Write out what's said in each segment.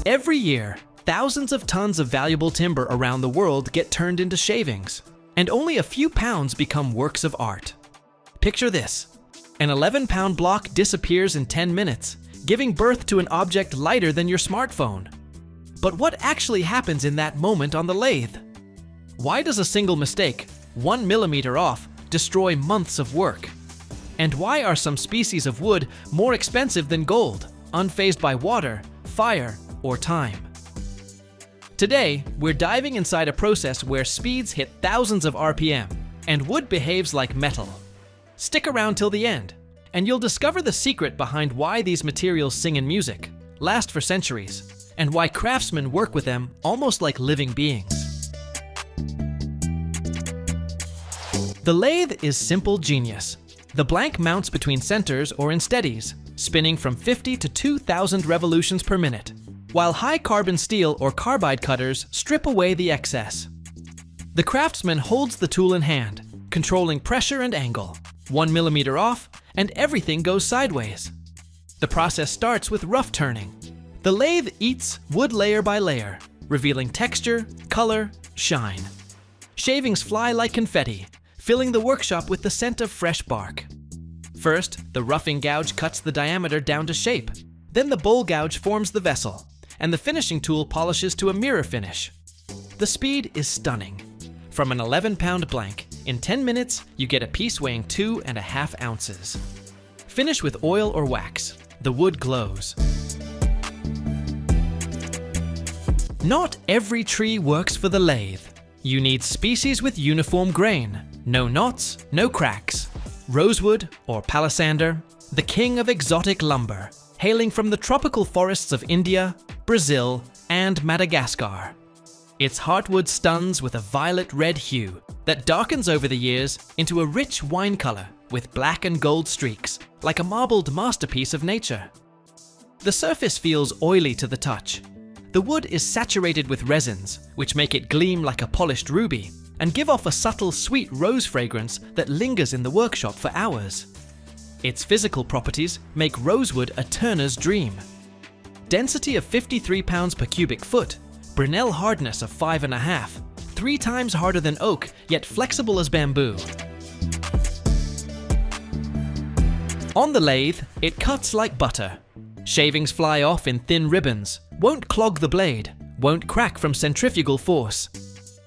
Every year, thousands of tons of valuable timber around the world get turned into shavings, and only a few pounds become works of art. Picture this. An 11-pound block disappears in 10 minutes, giving birth to an object lighter than your smartphone. But what actually happens in that moment on the lathe? Why does a single mistake, 1 millimeter off, destroy months of work? And why are some species of wood more expensive than gold, unfazed by water, fire, or time? Today, we're diving inside a process where speeds hit thousands of RPM, and wood behaves like metal. Stick around till the end, and you'll discover the secret behind why these materials sing in music, last for centuries, and why craftsmen work with them almost like living beings. The lathe is simple genius. The blank mounts between centers or in steadies, spinning from 50 to 2,000 revolutions per minute, while high-carbon steel or carbide cutters strip away the excess. The craftsman holds the tool in hand, controlling pressure and angle. 1 millimeter off, and everything goes sideways. The process starts with rough turning. The lathe eats wood layer by layer, revealing texture, color, shine. Shavings fly like confetti, filling the workshop with the scent of fresh bark. First, the roughing gouge cuts the diameter down to shape. Then the bowl gouge forms the vessel, and the finishing tool polishes to a mirror finish. The speed is stunning. From an 11-pound blank, in 10 minutes, you get a piece weighing 2.5 ounces. Finish with oil or wax. The wood glows. Not every tree works for the lathe. You need species with uniform grain, no knots, no cracks. Rosewood, or Palisander, the king of exotic lumber, hailing from the tropical forests of India, Brazil, and Madagascar. Its heartwood stuns with a violet-red hue that darkens over the years into a rich wine color with black and gold streaks, like a marbled masterpiece of nature. The surface feels oily to the touch. The wood is saturated with resins, which make it gleam like a polished ruby and give off a subtle sweet rose fragrance that lingers in the workshop for hours. Its physical properties make rosewood a turner's dream. Density of 53 pounds per cubic foot, Brinell hardness of 5.5, 3 times harder than oak, yet flexible as bamboo. On the lathe, it cuts like butter. Shavings fly off in thin ribbons, won't clog the blade, won't crack from centrifugal force.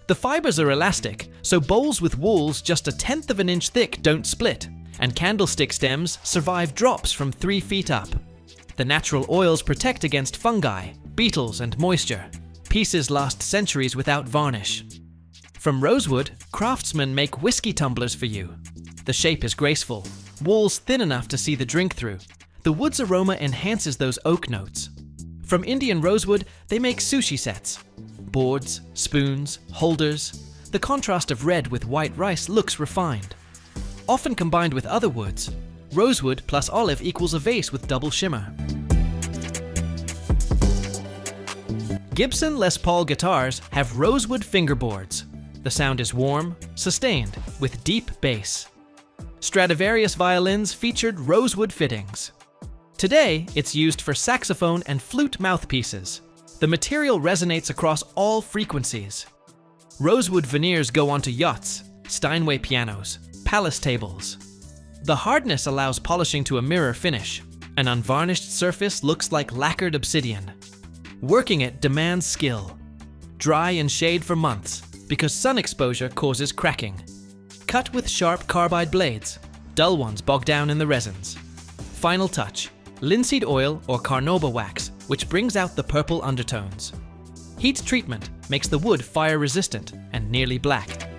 The fibers are elastic, so bowls with walls just 1/10 of an inch thick don't split, and candlestick stems survive drops from 3 feet up. The natural oils protect against fungi, beetles, and moisture. Pieces last centuries without varnish. From rosewood, craftsmen make whiskey tumblers for you. The shape is graceful, walls thin enough to see the drink through. The wood's aroma enhances those oak notes. From Indian rosewood, they make sushi sets. Boards, spoons, holders. The contrast of red with white rice looks refined. Often combined with other woods, rosewood plus olive equals a vase with double shimmer. Gibson Les Paul guitars have rosewood fingerboards. The sound is warm, sustained, with deep bass. Stradivarius violins featured rosewood fittings. Today, it's used for saxophone and flute mouthpieces. The material resonates across all frequencies. Rosewood veneers go onto yachts, Steinway pianos, palace tables. The hardness allows polishing to a mirror finish. An unvarnished surface looks like lacquered obsidian. Working it demands skill. Dry and shade for months, because sun exposure causes cracking. Cut with sharp carbide blades. Dull ones bog down in the resins. Final touch, linseed oil or carnauba wax, which brings out the purple undertones. Heat treatment makes the wood fire-resistant and nearly black.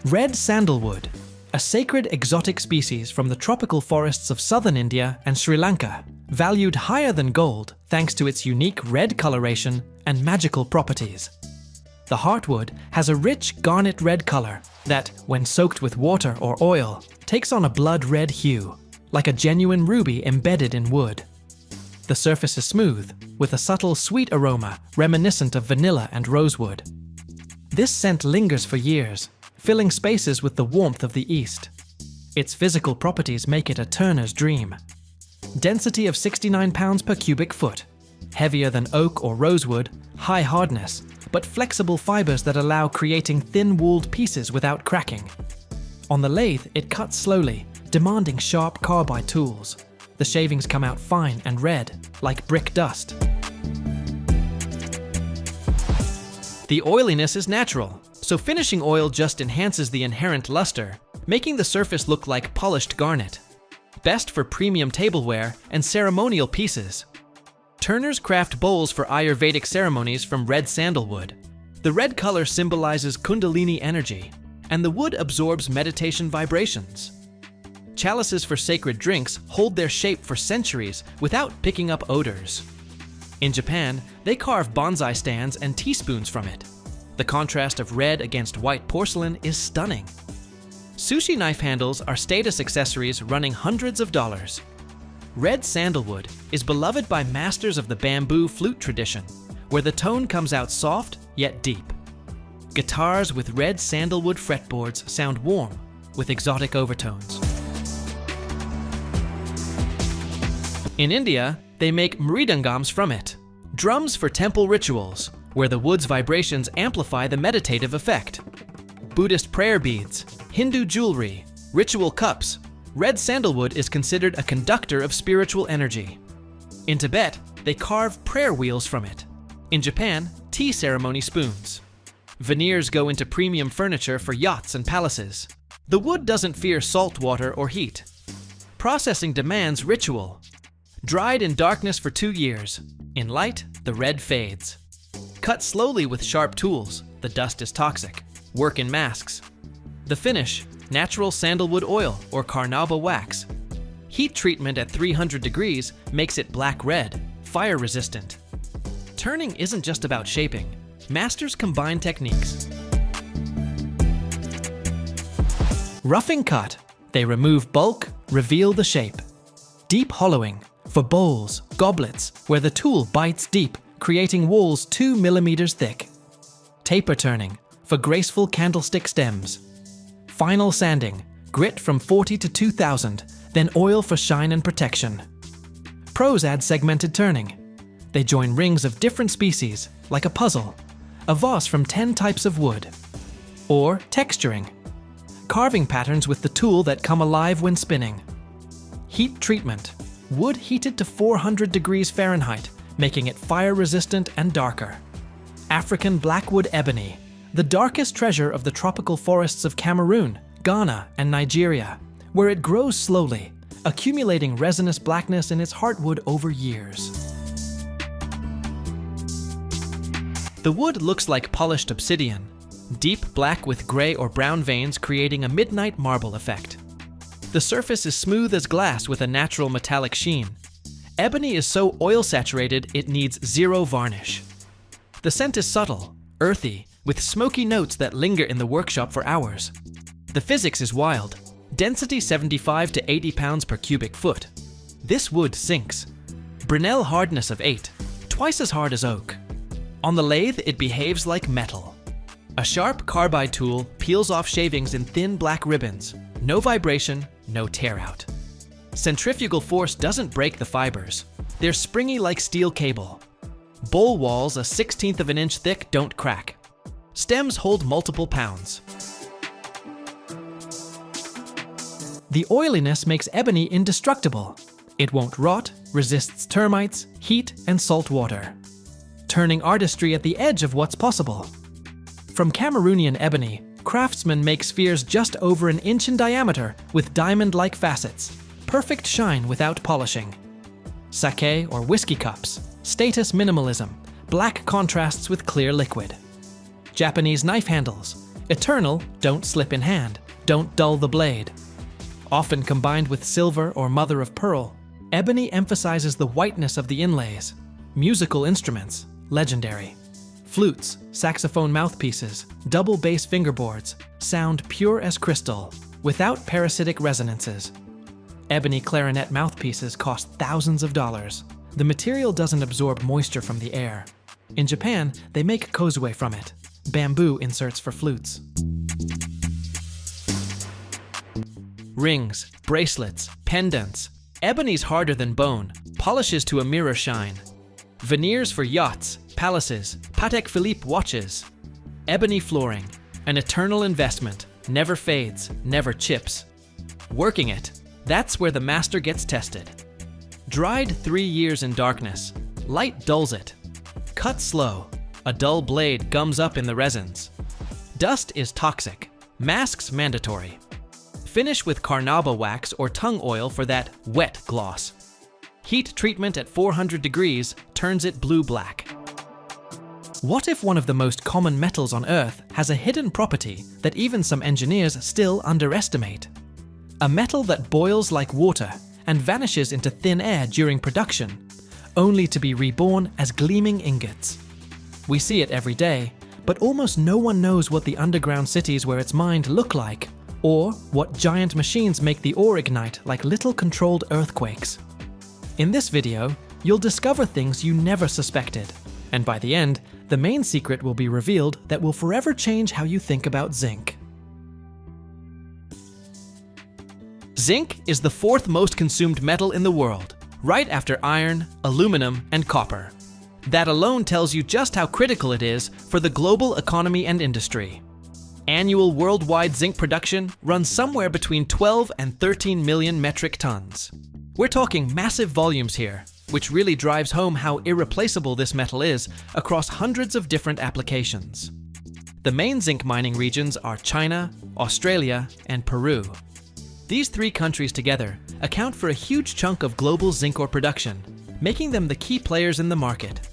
Red sandalwood, a sacred exotic species from the tropical forests of southern India and Sri Lanka, valued higher than gold thanks to its unique red coloration and magical properties. The heartwood has a rich garnet red color that, when soaked with water or oil, takes on a blood red hue, like a genuine ruby embedded in wood. The surface is smooth, with a subtle sweet aroma reminiscent of vanilla and rosewood. This scent lingers for years, filling spaces with the warmth of the East. Its physical properties make it a turner's dream. Density of 69 pounds per cubic foot. Heavier than oak or rosewood, high hardness, but flexible fibers that allow creating thin-walled pieces without cracking. On the lathe, it cuts slowly, demanding sharp carbide tools. The shavings come out fine and red, like brick dust. The oiliness is natural, so finishing oil just enhances the inherent luster, making the surface look like polished garnet. Best for premium tableware and ceremonial pieces. Turners craft bowls for Ayurvedic ceremonies from red sandalwood. The red color symbolizes Kundalini energy, and the wood absorbs meditation vibrations. Chalices for sacred drinks hold their shape for centuries without picking up odors. In Japan, they carve bonsai stands and teaspoons from it. The contrast of red against white porcelain is stunning. Sushi knife handles are status accessories running hundreds of dollars. Red sandalwood is beloved by masters of the bamboo flute tradition, where the tone comes out soft yet deep. Guitars with red sandalwood fretboards sound warm, with exotic overtones. In India, they make mridangams from it, drums for temple rituals, where the wood's vibrations amplify the meditative effect. Buddhist prayer beads, Hindu jewelry, ritual cups. Red sandalwood is considered a conductor of spiritual energy. In Tibet, they carve prayer wheels from it. In Japan, tea ceremony spoons. Veneers go into premium furniture for yachts and palaces. The wood doesn't fear salt water or heat. Processing demands ritual. Dried in darkness for 2 years. In light, the red fades. Cut slowly with sharp tools. The dust is toxic. Work in masks. The finish, natural sandalwood oil or carnauba wax. Heat treatment at 300 degrees makes it black-red, fire-resistant. Turning isn't just about shaping. Masters combine techniques. Roughing cut. They remove bulk, reveal the shape. Deep hollowing. For bowls, goblets, where the tool bites deep, creating walls 2 millimeters thick. Taper turning. For graceful candlestick stems. Final sanding, grit from 40 to 2000, then oil for shine and protection. Pros add segmented turning. They join rings of different species, like a puzzle, a vase from 10 types of wood. Or texturing, carving patterns with the tool that come alive when spinning. Heat treatment, wood heated to 400 degrees Fahrenheit, making it fire-resistant and darker. African Blackwood ebony, the darkest treasure of the tropical forests of Cameroon, Ghana, and Nigeria, where it grows slowly, accumulating resinous blackness in its heartwood over years. The wood looks like polished obsidian, deep black with gray or brown veins creating a midnight marble effect. The surface is smooth as glass with a natural metallic sheen. Ebony is so oil-saturated it needs zero varnish. The scent is subtle, earthy, with smoky notes that linger in the workshop for hours. The physics is wild. Density 75 to 80 pounds per cubic foot. This wood sinks. Brinell hardness of 8, twice as hard as oak. On the lathe, it behaves like metal. A sharp carbide tool peels off shavings in thin black ribbons. No vibration, no tear out. Centrifugal force doesn't break the fibers. They're springy like steel cable. Bowl walls a 1/16 of an inch thick don't crack. Stems hold multiple pounds. The oiliness makes ebony indestructible. It won't rot, resists termites, heat, and salt water. Turning artistry at the edge of what's possible. From Cameroonian ebony, craftsmen make spheres just over an inch in diameter with diamond-like facets. Perfect shine without polishing. Sake or whiskey cups, status minimalism, black contrasts with clear liquid. Japanese knife handles, eternal, don't slip in hand, don't dull the blade. Often combined with silver or mother of pearl, ebony emphasizes the whiteness of the inlays. Musical instruments, legendary. Flutes, saxophone mouthpieces, double bass fingerboards, sound pure as crystal, without parasitic resonances. Ebony clarinet mouthpieces cost thousands of dollars. The material doesn't absorb moisture from the air. In Japan, they make kozue from it, bamboo inserts for flutes. Rings, bracelets, pendants, Ebony's harder than bone, polishes to a mirror shine. Veneers for yachts, palaces, Patek Philippe watches. Ebony flooring, an eternal investment, never fades, never chips. Working it, that's where the master gets tested. Dried 3 years in darkness, light dulls it. Cut slow, a dull blade gums up in the resins. Dust is toxic, masks mandatory. Finish with carnauba wax or tung oil for that wet gloss. Heat treatment at 400 degrees turns it blue-black. What if one of the most common metals on Earth has a hidden property that even some engineers still underestimate? A metal that boils like water and vanishes into thin air during production, only to be reborn as gleaming ingots. We see it every day, but almost no one knows what the underground cities where it's mined look like, or what giant machines make the ore ignite like little controlled earthquakes. In this video, you'll discover things you never suspected, and by the end, the main secret will be revealed that will forever change how you think about zinc. Zinc is the 4th most consumed metal in the world, right after iron, aluminum, and copper. That alone tells you just how critical it is for the global economy and industry. Annual worldwide zinc production runs somewhere between 12 and 13 million metric tons. We're talking massive volumes here, which really drives home how irreplaceable this metal is across hundreds of different applications. The main zinc mining regions are China, Australia, and Peru. These 3 countries together account for a huge chunk of global zinc ore production, making them the key players in the market.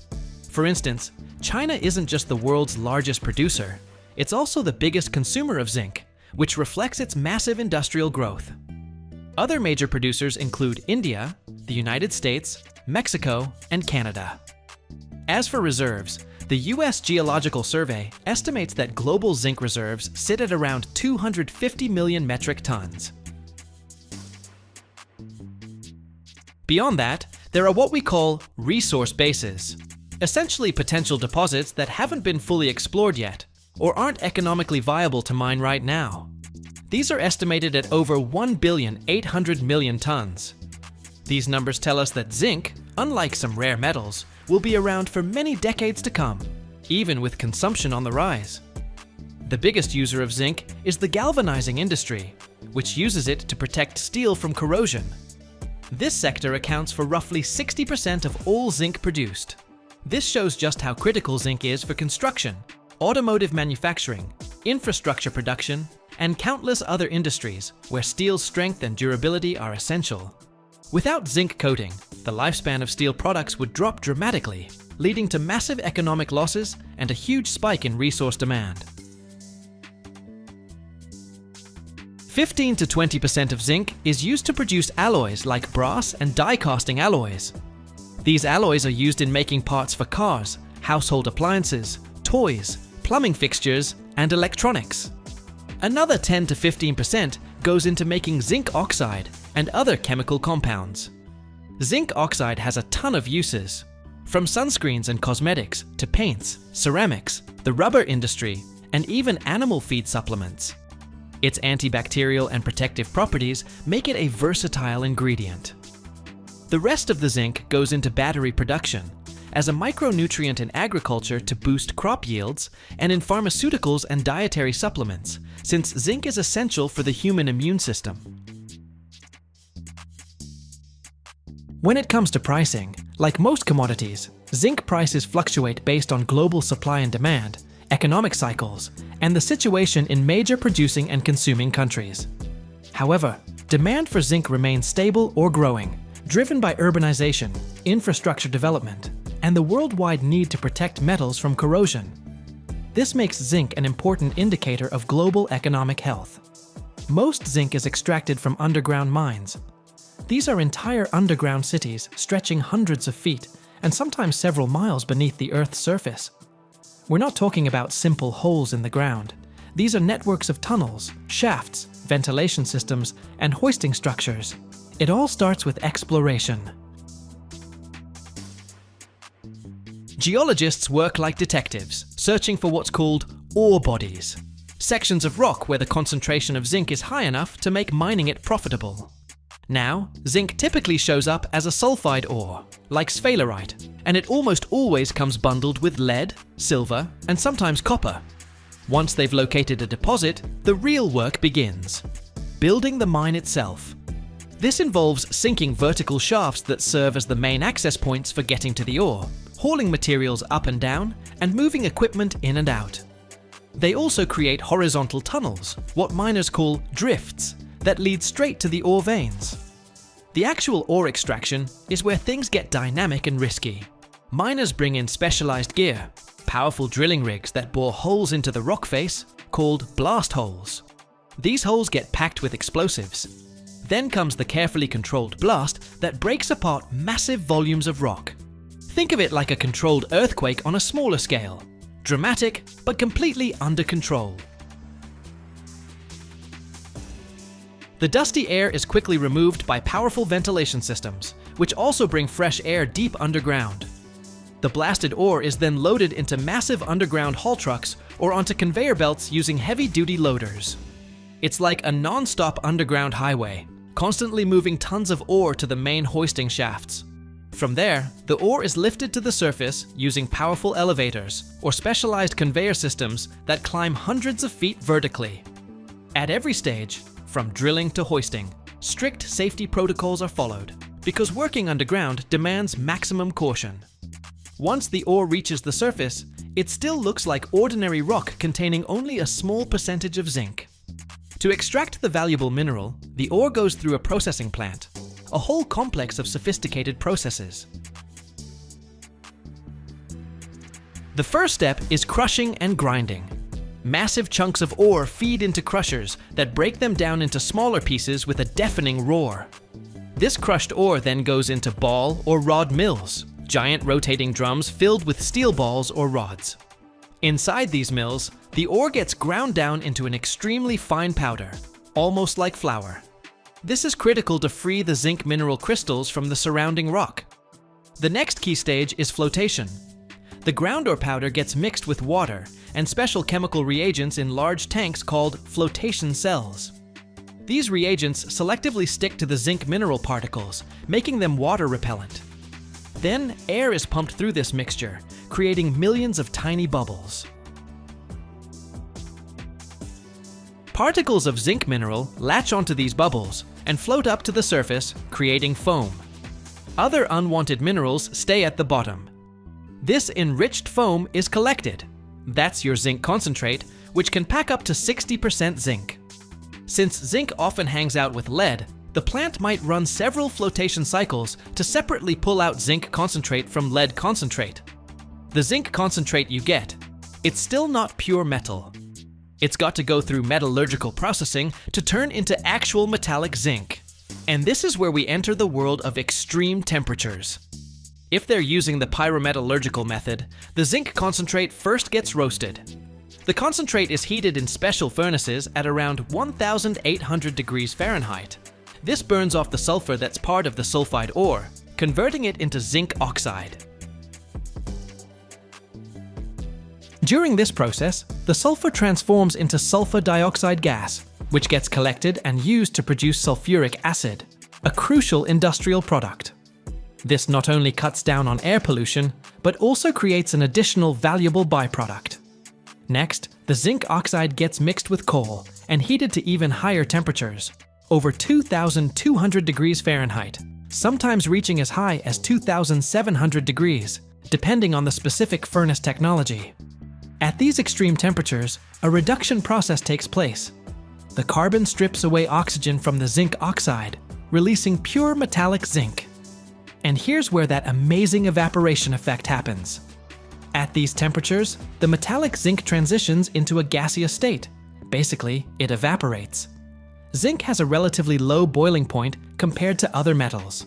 For instance, China isn't just the world's largest producer, it's also the biggest consumer of zinc, which reflects its massive industrial growth. Other major producers include India, the United States, Mexico, and Canada. As for reserves, the US Geological Survey estimates that global zinc reserves sit at around 250 million metric tons. Beyond that, there are what we call resource bases, essentially potential deposits that haven't been fully explored yet, or aren't economically viable to mine right now. These are estimated at over 1,800,000,000 tons. These numbers tell us that zinc, unlike some rare metals, will be around for many decades to come, even with consumption on the rise. The biggest user of zinc is the galvanizing industry, which uses it to protect steel from corrosion. This sector accounts for roughly 60% of all zinc produced. This shows just how critical zinc is for construction, automotive manufacturing, infrastructure production, and countless other industries where steel's strength and durability are essential. Without zinc coating, the lifespan of steel products would drop dramatically, leading to massive economic losses and a huge spike in resource demand. 15 to 20% of zinc is used to produce alloys like brass and die casting alloys. These alloys are used in making parts for cars, household appliances, toys, plumbing fixtures, and electronics. Another 10 to 15% goes into making zinc oxide and other chemical compounds. Zinc oxide has a ton of uses, from sunscreens and cosmetics to paints, ceramics, the rubber industry, and even animal feed supplements. Its antibacterial and protective properties make it a versatile ingredient. The rest of the zinc goes into battery production, as a micronutrient in agriculture to boost crop yields, and in pharmaceuticals and dietary supplements, since zinc is essential for the human immune system. When it comes to pricing, like most commodities, zinc prices fluctuate based on global supply and demand, economic cycles, and the situation in major producing and consuming countries. However, demand for zinc remains stable or growing, driven by urbanization, infrastructure development, and the worldwide need to protect metals from corrosion. This makes zinc an important indicator of global economic health. Most zinc is extracted from underground mines. These are entire underground cities stretching hundreds of feet and sometimes several miles beneath the Earth's surface. We're not talking about simple holes in the ground. These are networks of tunnels, shafts, ventilation systems, and hoisting structures. It all starts with exploration. Geologists work like detectives, searching for what's called ore bodies, sections of rock where the concentration of zinc is high enough to make mining it profitable. Now, zinc typically shows up as a sulfide ore, like sphalerite, and it almost always comes bundled with lead, silver, and sometimes copper. Once they've located a deposit, the real work begins: building the mine itself. This involves sinking vertical shafts that serve as the main access points for getting to the ore, hauling materials up and down, and moving equipment in and out. They also create horizontal tunnels, what miners call drifts, that lead straight to the ore veins. The actual ore extraction is where things get dynamic and risky. Miners bring in specialized gear, powerful drilling rigs that bore holes into the rock face, called blast holes. These holes get packed with explosives. Then comes the carefully controlled blast that breaks apart massive volumes of rock. Think of it like a controlled earthquake on a smaller scale. Dramatic, but completely under control. The dusty air is quickly removed by powerful ventilation systems, which also bring fresh air deep underground. The blasted ore is then loaded into massive underground haul trucks or onto conveyor belts using heavy-duty loaders. It's like a non-stop underground highway, constantly moving tons of ore to the main hoisting shafts. From there, the ore is lifted to the surface using powerful elevators or specialized conveyor systems that climb hundreds of feet vertically. At every stage, from drilling to hoisting, strict safety protocols are followed because working underground demands maximum caution. Once the ore reaches the surface, it still looks like ordinary rock containing only a small percentage of zinc. To extract the valuable mineral, the ore goes through a processing plant, a whole complex of sophisticated processes. The first step is crushing and grinding. Massive chunks of ore feed into crushers that break them down into smaller pieces with a deafening roar. This crushed ore then goes into ball or rod mills, giant rotating drums filled with steel balls or rods. Inside these mills, the ore gets ground down into an extremely fine powder, almost like flour. This is critical to free the zinc mineral crystals from the surrounding rock. The next key stage is flotation. The ground ore powder gets mixed with water and special chemical reagents in large tanks called flotation cells. These reagents selectively stick to the zinc mineral particles, making them water repellent. Then air is pumped through this mixture, creating millions of tiny bubbles. Particles of zinc mineral latch onto these bubbles and float up to the surface, creating foam. Other unwanted minerals stay at the bottom. This enriched foam is collected. That's your zinc concentrate, which can pack up to 60% zinc. Since zinc often hangs out with lead, the plant might run several flotation cycles to separately pull out zinc concentrate from lead concentrate. The zinc concentrate you get, it's still not pure metal. It's got to go through metallurgical processing to turn into actual metallic zinc. And this is where we enter the world of extreme temperatures. If they're using the pyrometallurgical method, the zinc concentrate first gets roasted. The concentrate is heated in special furnaces at around 1,800 degrees Fahrenheit. This burns off the sulfur that's part of the sulfide ore, converting it into zinc oxide. During this process, the sulfur transforms into sulfur dioxide gas, which gets collected and used to produce sulfuric acid, a crucial industrial product. This not only cuts down on air pollution, but also creates an additional valuable byproduct. Next, the zinc oxide gets mixed with coal and heated to even higher temperatures, over 2,200 degrees Fahrenheit, sometimes reaching as high as 2,700 degrees, depending on the specific furnace technology. At these extreme temperatures, a reduction process takes place. The carbon strips away oxygen from the zinc oxide, releasing pure metallic zinc. And here's where that amazing evaporation effect happens. At these temperatures, the metallic zinc transitions into a gaseous state. Basically, it evaporates. Zinc has a relatively low boiling point compared to other metals.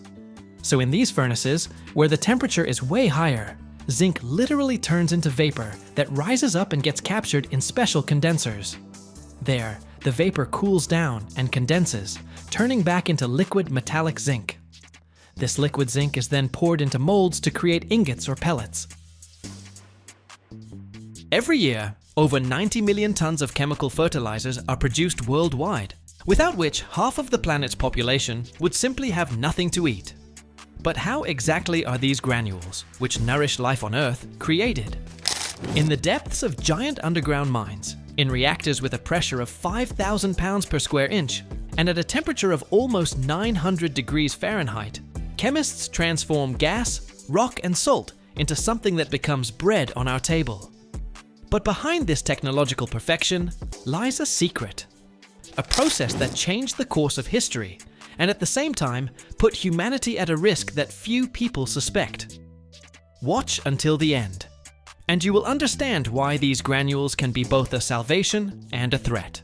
So in these furnaces, where the temperature is way higher, zinc literally turns into vapor that rises up and gets captured in special condensers. There, the vapor cools down and condenses, turning back into liquid metallic zinc. This liquid zinc is then poured into molds to create ingots or pellets. Every year, over 90 million tons of chemical fertilizers are produced worldwide, without which half of the planet's population would simply have nothing to eat. But how exactly are these granules, which nourish life on Earth, created? In the depths of giant underground mines, in reactors with a pressure of 5,000 pounds per square inch, and at a temperature of almost 900 degrees Fahrenheit, chemists transform gas, rock, and salt into something that becomes bread on our table. But behind this technological perfection lies a secret. A process that changed the course of history and at the same time put humanity at a risk that few people suspect. Watch until the end, and you will understand why these granules can be both a salvation and a threat.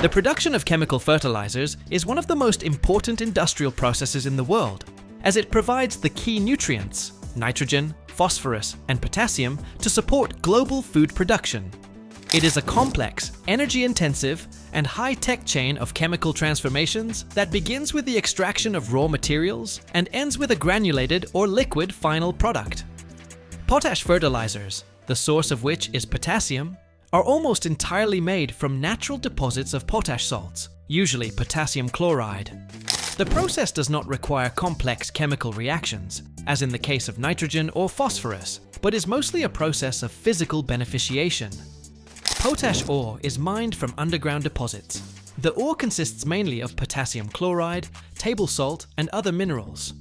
The production of chemical fertilizers is one of the most important industrial processes in the world, as it provides the key nutrients, nitrogen, phosphorus, and potassium, to support global food production. It is a complex, energy-intensive, and high-tech chain of chemical transformations that begins with the extraction of raw materials and ends with a granulated or liquid final product. Potash fertilizers, the source of which is potassium, are almost entirely made from natural deposits of potash salts, usually potassium chloride. The process does not require complex chemical reactions, as in the case of nitrogen or phosphorus, but is mostly a process of physical beneficiation. Potash ore is mined from underground deposits. The ore consists mainly of potassium chloride, table salt, and other minerals.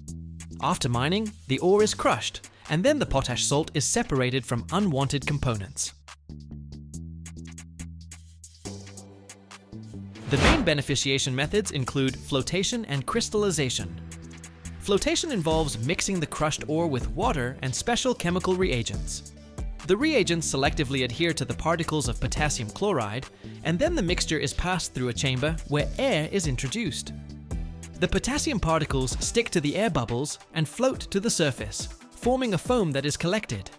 After mining, the ore is crushed, and then the potash salt is separated from unwanted components. The main beneficiation methods include flotation and crystallization. Flotation involves mixing the crushed ore with water and special chemical reagents. The reagents selectively adhere to the particles of potassium chloride, and then the mixture is passed through a chamber where air is introduced. The potassium particles stick to the air bubbles and float to the surface, forming a foam that is collected.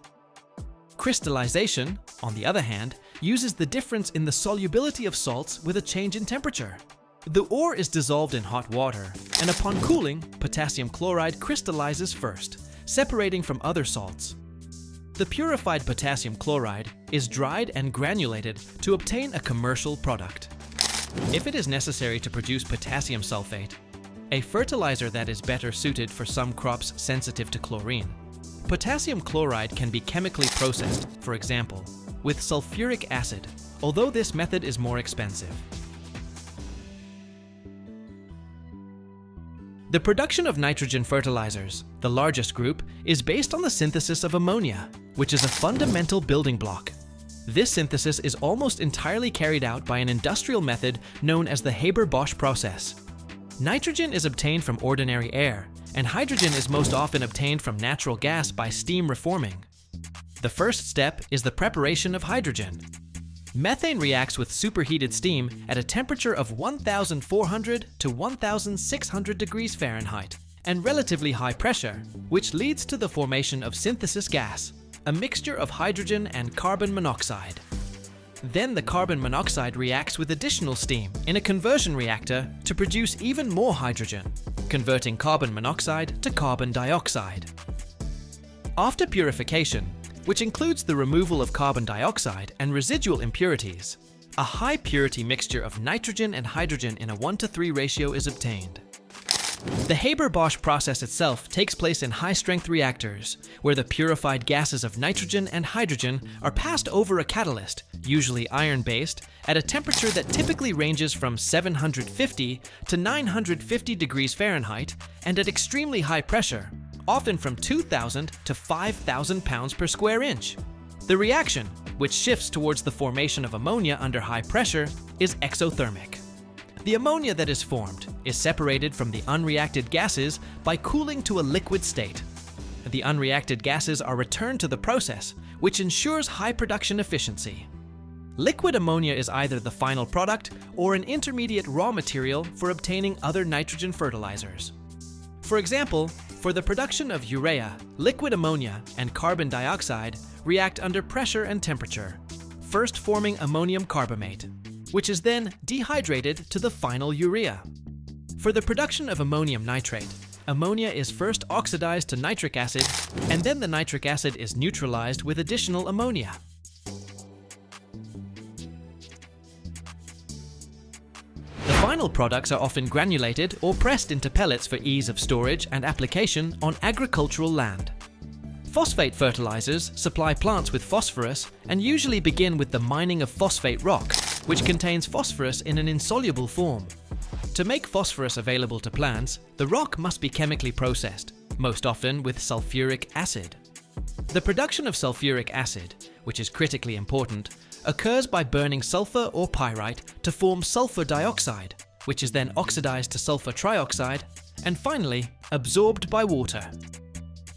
Crystallization, on the other hand, uses the difference in the solubility of salts with a change in temperature. The ore is dissolved in hot water, and upon cooling, potassium chloride crystallizes first, separating from other salts. The purified potassium chloride is dried and granulated to obtain a commercial product. If it is necessary to produce potassium sulfate, a fertilizer that is better suited for some crops sensitive to chlorine, potassium chloride can be chemically processed, for example, with sulfuric acid, although this method is more expensive. The production of nitrogen fertilizers, the largest group, is based on the synthesis of ammonia, which is a fundamental building block. This synthesis is almost entirely carried out by an industrial method known as the Haber-Bosch process. Nitrogen is obtained from ordinary air, and hydrogen is most often obtained from natural gas by steam reforming. The first step is the preparation of hydrogen. Methane reacts with superheated steam at a temperature of 1,400 to 1,600 degrees Fahrenheit and relatively high pressure, which leads to the formation of synthesis gas, a mixture of hydrogen and carbon monoxide. Then the carbon monoxide reacts with additional steam in a conversion reactor to produce even more hydrogen, converting carbon monoxide to carbon dioxide. After purification, which includes the removal of carbon dioxide and residual impurities, a high-purity mixture of nitrogen and hydrogen in a 1:3 ratio is obtained. The Haber-Bosch process itself takes place in high-strength reactors, where the purified gases of nitrogen and hydrogen are passed over a catalyst, usually iron-based, at a temperature that typically ranges from 750 to 950 degrees Fahrenheit and at extremely high pressure, often from 2,000 to 5,000 pounds per square inch. The reaction, which shifts towards the formation of ammonia under high pressure, is exothermic. The ammonia that is formed is separated from the unreacted gases by cooling to a liquid state. The unreacted gases are returned to the process, which ensures high production efficiency. Liquid ammonia is either the final product or an intermediate raw material for obtaining other nitrogen fertilizers. For example, for the production of urea, liquid ammonia and carbon dioxide react under pressure and temperature, first forming ammonium carbamate, which is then dehydrated to the final urea. For the production of ammonium nitrate, ammonia is first oxidized to nitric acid, and then the nitric acid is neutralized with additional ammonia. The final products are often granulated or pressed into pellets for ease of storage and application on agricultural land. Phosphate fertilizers supply plants with phosphorus and usually begin with the mining of phosphate rock, which contains phosphorus in an insoluble form. To make phosphorus available to plants, the rock must be chemically processed, most often with sulfuric acid. The production of sulfuric acid, which is critically important, occurs by burning sulfur or pyrite to form sulfur dioxide, which is then oxidized to sulfur trioxide, and finally absorbed by water.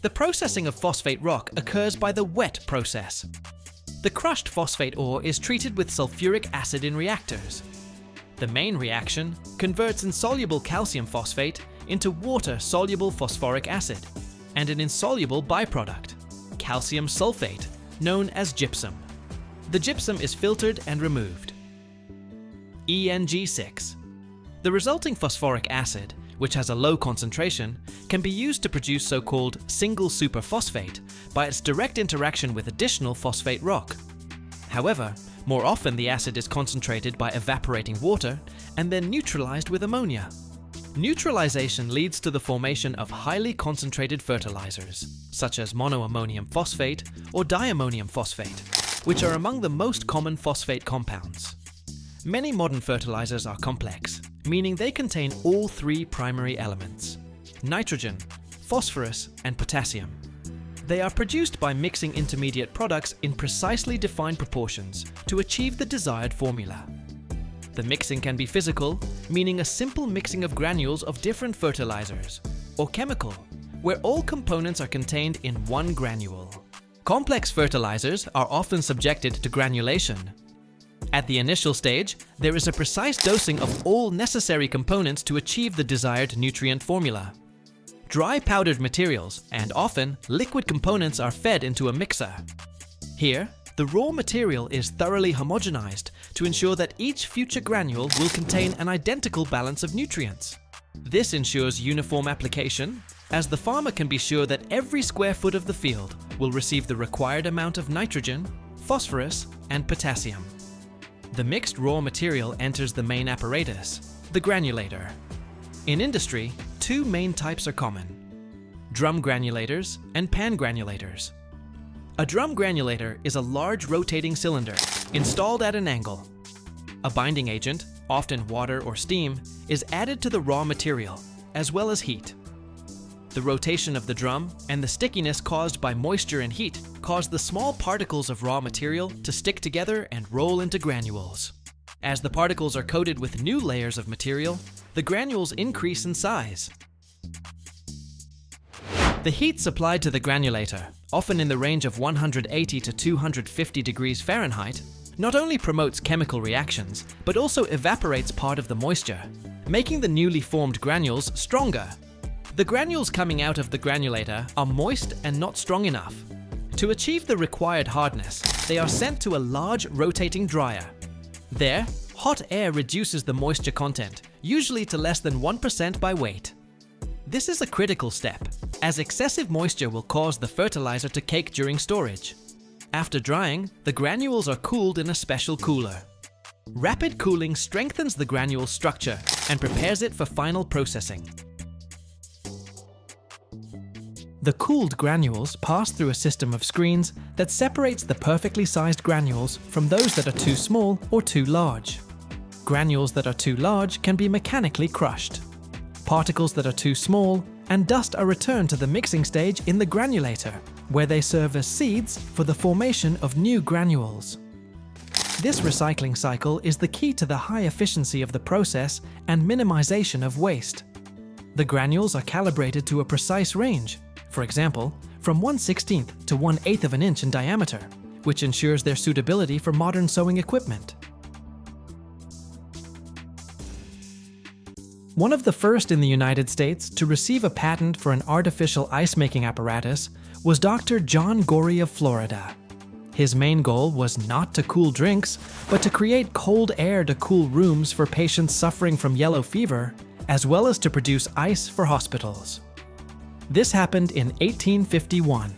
The processing of phosphate rock occurs by the wet process. The crushed phosphate ore is treated with sulfuric acid in reactors. The main reaction converts insoluble calcium phosphate into water-soluble phosphoric acid and an insoluble byproduct, calcium sulfate, known as gypsum. The gypsum is filtered and removed. ENG6. The resulting phosphoric acid, which has a low concentration, can be used to produce so-called single superphosphate by its direct interaction with additional phosphate rock. However, more often the acid is concentrated by evaporating water and then neutralized with ammonia. Neutralization leads to the formation of highly concentrated fertilizers, such as monoammonium phosphate or diammonium phosphate, which are among the most common phosphate compounds. Many modern fertilizers are complex, meaning they contain all three primary elements: nitrogen, phosphorus, and potassium. They are produced by mixing intermediate products in precisely defined proportions to achieve the desired formula. The mixing can be physical, meaning a simple mixing of granules of different fertilizers, or chemical, where all components are contained in one granule. Complex fertilizers are often subjected to granulation. At the initial stage, there is a precise dosing of all necessary components to achieve the desired nutrient formula. Dry powdered materials and often liquid components are fed into a mixer. Here, the raw material is thoroughly homogenized to ensure that each future granule will contain an identical balance of nutrients. This ensures uniform application, as the farmer can be sure that every square foot of the field will receive the required amount of nitrogen, phosphorus, and potassium. The mixed raw material enters the main apparatus, the granulator. In industry, two main types are common: drum granulators and pan granulators. A drum granulator is a large rotating cylinder installed at an angle. A binding agent, often water or steam, is added to the raw material, as well as heat. The rotation of the drum and the stickiness caused by moisture and heat cause the small particles of raw material to stick together and roll into granules. As the particles are coated with new layers of material, the granules increase in size. The heat supplied to the granulator, often in the range of 180 to 250 degrees Fahrenheit, not only promotes chemical reactions, but also evaporates part of the moisture, making the newly formed granules stronger. The granules coming out of the granulator are moist and not strong enough. To achieve the required hardness, they are sent to a large rotating dryer. There, hot air reduces the moisture content, usually to less than 1% by weight. This is a critical step, as excessive moisture will cause the fertilizer to cake during storage. After drying, the granules are cooled in a special cooler. Rapid cooling strengthens the granule structure and prepares it for final processing. The cooled granules pass through a system of screens that separates the perfectly sized granules from those that are too small or too large. Granules that are too large can be mechanically crushed. Particles that are too small and dust are returned to the mixing stage in the granulator, where they serve as seeds for the formation of new granules. This recycling cycle is the key to the high efficiency of the process and minimization of waste. The granules are calibrated to a precise range, for example, from 1/16 to 1/8 of an inch in diameter, which ensures their suitability for modern sewing equipment. One of the first in the United States to receive a patent for an artificial ice-making apparatus was Dr. John Gorey of Florida. His main goal was not to cool drinks, but to create cold air to cool rooms for patients suffering from yellow fever, as well as to produce ice for hospitals. This happened in 1851,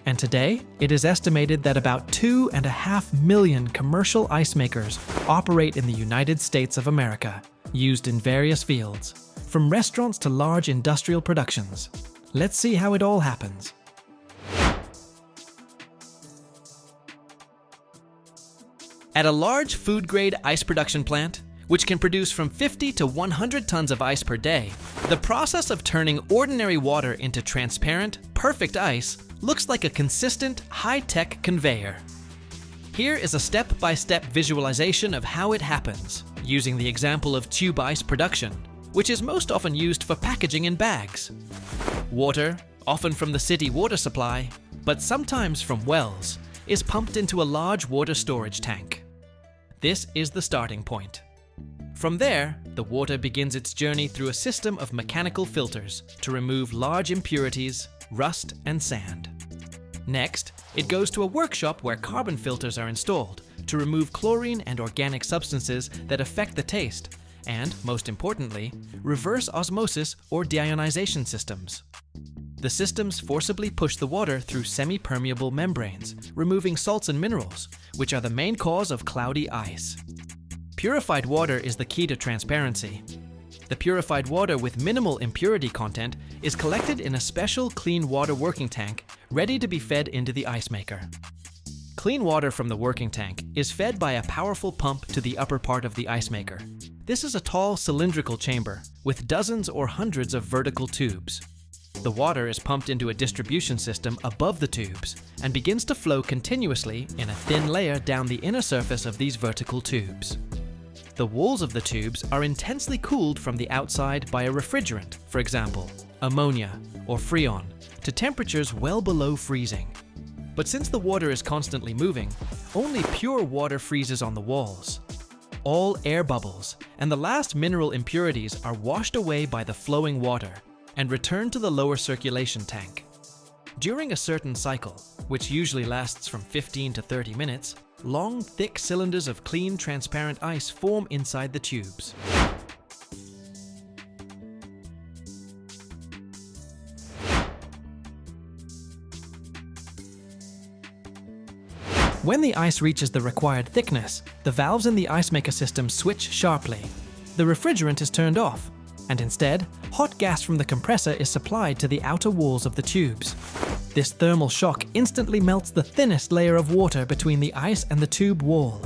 and today it is estimated that about 2.5 million commercial ice makers operate in the United States of America, used in various fields, from restaurants to large industrial productions. Let's see how it all happens. At a large food-grade ice production plant, which can produce from 50 to 100 tons of ice per day, the process of turning ordinary water into transparent, perfect ice looks like a consistent, high-tech conveyor. Here is a step-by-step visualization of how it happens, using the example of tube ice production, which is most often used for packaging in bags. Water, often from the city water supply, but sometimes from wells, is pumped into a large water storage tank. This is the starting point. From there, the water begins its journey through a system of mechanical filters to remove large impurities, rust, and sand. Next, it goes to a workshop where carbon filters are installed to remove chlorine and organic substances that affect the taste, and, most importantly, reverse osmosis or deionization systems. The systems forcibly push the water through semi-permeable membranes, removing salts and minerals, which are the main cause of cloudy ice. Purified water is the key to transparency. The purified water with minimal impurity content is collected in a special clean water working tank, ready to be fed into the ice maker. Clean water from the working tank is fed by a powerful pump to the upper part of the ice maker. This is a tall cylindrical chamber with dozens or hundreds of vertical tubes. The water is pumped into a distribution system above the tubes and begins to flow continuously in a thin layer down the inner surface of these vertical tubes. The walls of the tubes are intensely cooled from the outside by a refrigerant, for example, ammonia or freon, to temperatures well below freezing. But since the water is constantly moving, only pure water freezes on the walls. All air bubbles and the last mineral impurities are washed away by the flowing water and return to the lower circulation tank. During a certain cycle, which usually lasts from 15 to 30 minutes, long, thick cylinders of clean, transparent ice form inside the tubes. When the ice reaches the required thickness, the valves in the ice maker system switch sharply. The refrigerant is turned off, and instead, hot gas from the compressor is supplied to the outer walls of the tubes. This thermal shock instantly melts the thinnest layer of water between the ice and the tube wall.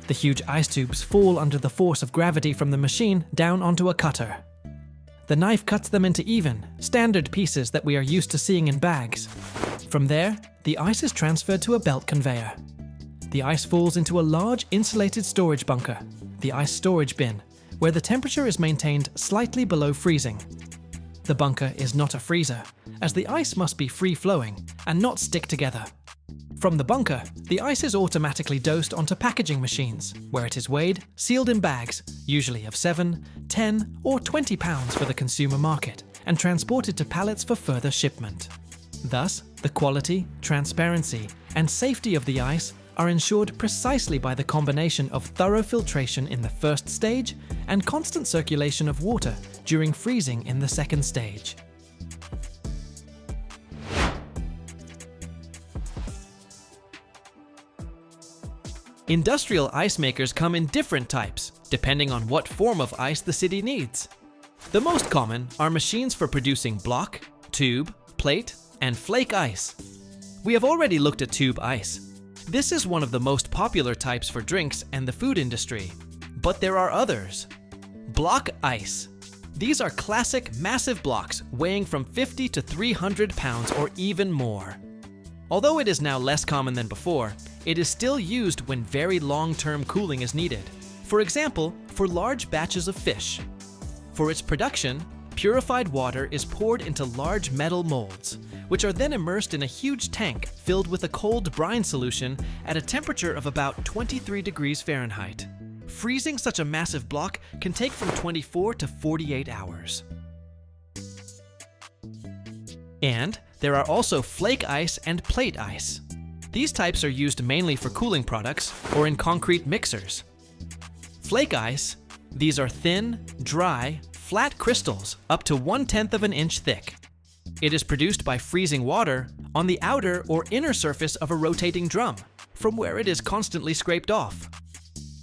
The huge ice tubes fall under the force of gravity from the machine down onto a cutter. The knife cuts them into even, standard pieces that we are used to seeing in bags. From there, the ice is transferred to a belt conveyor. The ice falls into a large insulated storage bunker, the ice storage bin, where the temperature is maintained slightly below freezing. The bunker is not a freezer, as the ice must be free-flowing and not stick together. From the bunker, the ice is automatically dosed onto packaging machines, where it is weighed, sealed in bags, usually of 7, 10, or 20 pounds for the consumer market, and transported to pallets for further shipment. Thus, the quality, transparency, and safety of the ice are ensured precisely by the combination of thorough filtration in the first stage and constant circulation of water during freezing in the second stage. Industrial ice makers come in different types, depending on what form of ice the city needs. The most common are machines for producing block, tube, plate, and flake ice. We have already looked at tube ice. This is one of the most popular types for drinks and the food industry, but there are others. Block ice. These are classic massive blocks weighing from 50 to 300 pounds or even more. Although it is now less common than before, it is still used when very long-term cooling is needed. For example, for large batches of fish. For its production, purified water is poured into large metal molds, which are then immersed in a huge tank filled with a cold brine solution at a temperature of about 23 degrees Fahrenheit. Freezing such a massive block can take from 24 to 48 hours. And there are also flake ice and plate ice. These types are used mainly for cooling products or in concrete mixers. Flake ice, these are thin, dry, flat crystals up to 1/10 of an inch thick. It is produced by freezing water on the outer or inner surface of a rotating drum, from where it is constantly scraped off.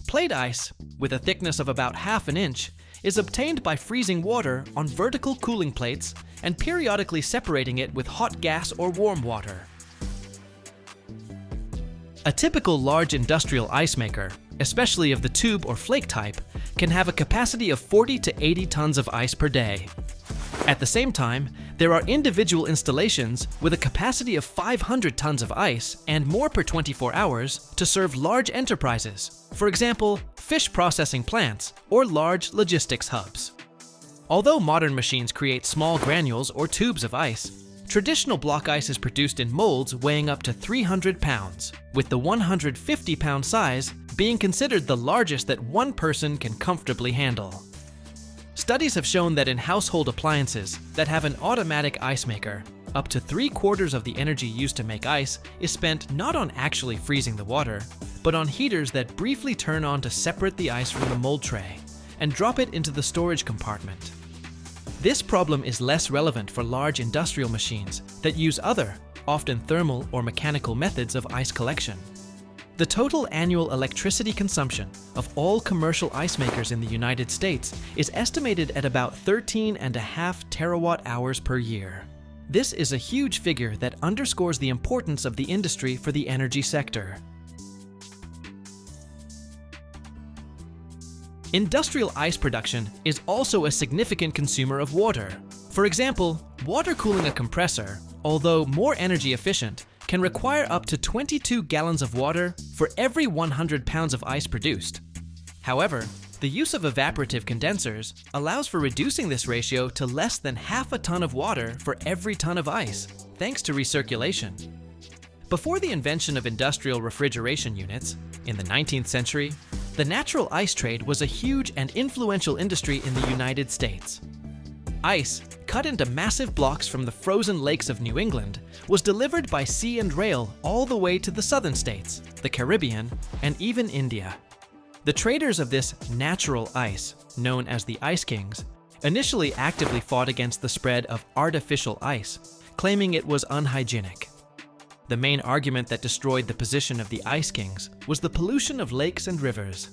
Plate ice, with a thickness of about 1/2 an inch, is obtained by freezing water on vertical cooling plates and periodically separating it with hot gas or warm water. A typical large industrial ice maker, especially of the tube or flake type, can have a capacity of 40 to 80 tons of ice per day. At the same time, there are individual installations with a capacity of 500 tons of ice and more per 24 hours to serve large enterprises, for example, fish processing plants or large logistics hubs. Although modern machines create small granules or tubes of ice, traditional block ice is produced in molds weighing up to 300 pounds, with the 150-pound size being considered the largest that one person can comfortably handle. Studies have shown that in household appliances that have an automatic ice maker, up to 3/4 of the energy used to make ice is spent not on actually freezing the water, but on heaters that briefly turn on to separate the ice from the mold tray and drop it into the storage compartment. This problem is less relevant for large industrial machines that use other, often thermal or mechanical methods of ice collection. The total annual electricity consumption of all commercial ice makers in the United States is estimated at about 13.5 terawatt-hours per year. This is a huge figure that underscores the importance of the industry for the energy sector. Industrial ice production is also a significant consumer of water. For example, water cooling a compressor, although more energy efficient, can require up to 22 gallons of water for every 100 pounds of ice produced. However, the use of evaporative condensers allows for reducing this ratio to less than half a ton of water for every ton of ice, thanks to recirculation. Before the invention of industrial refrigeration units, in the 19th century, the natural ice trade was a huge and influential industry in the United States. Ice, cut into massive blocks from the frozen lakes of New England, was delivered by sea and rail all the way to the southern states, the Caribbean, and even India. The traders of this natural ice, known as the Ice Kings, initially actively fought against the spread of artificial ice, claiming it was unhygienic. The main argument that destroyed the position of the Ice Kings was the pollution of lakes and rivers.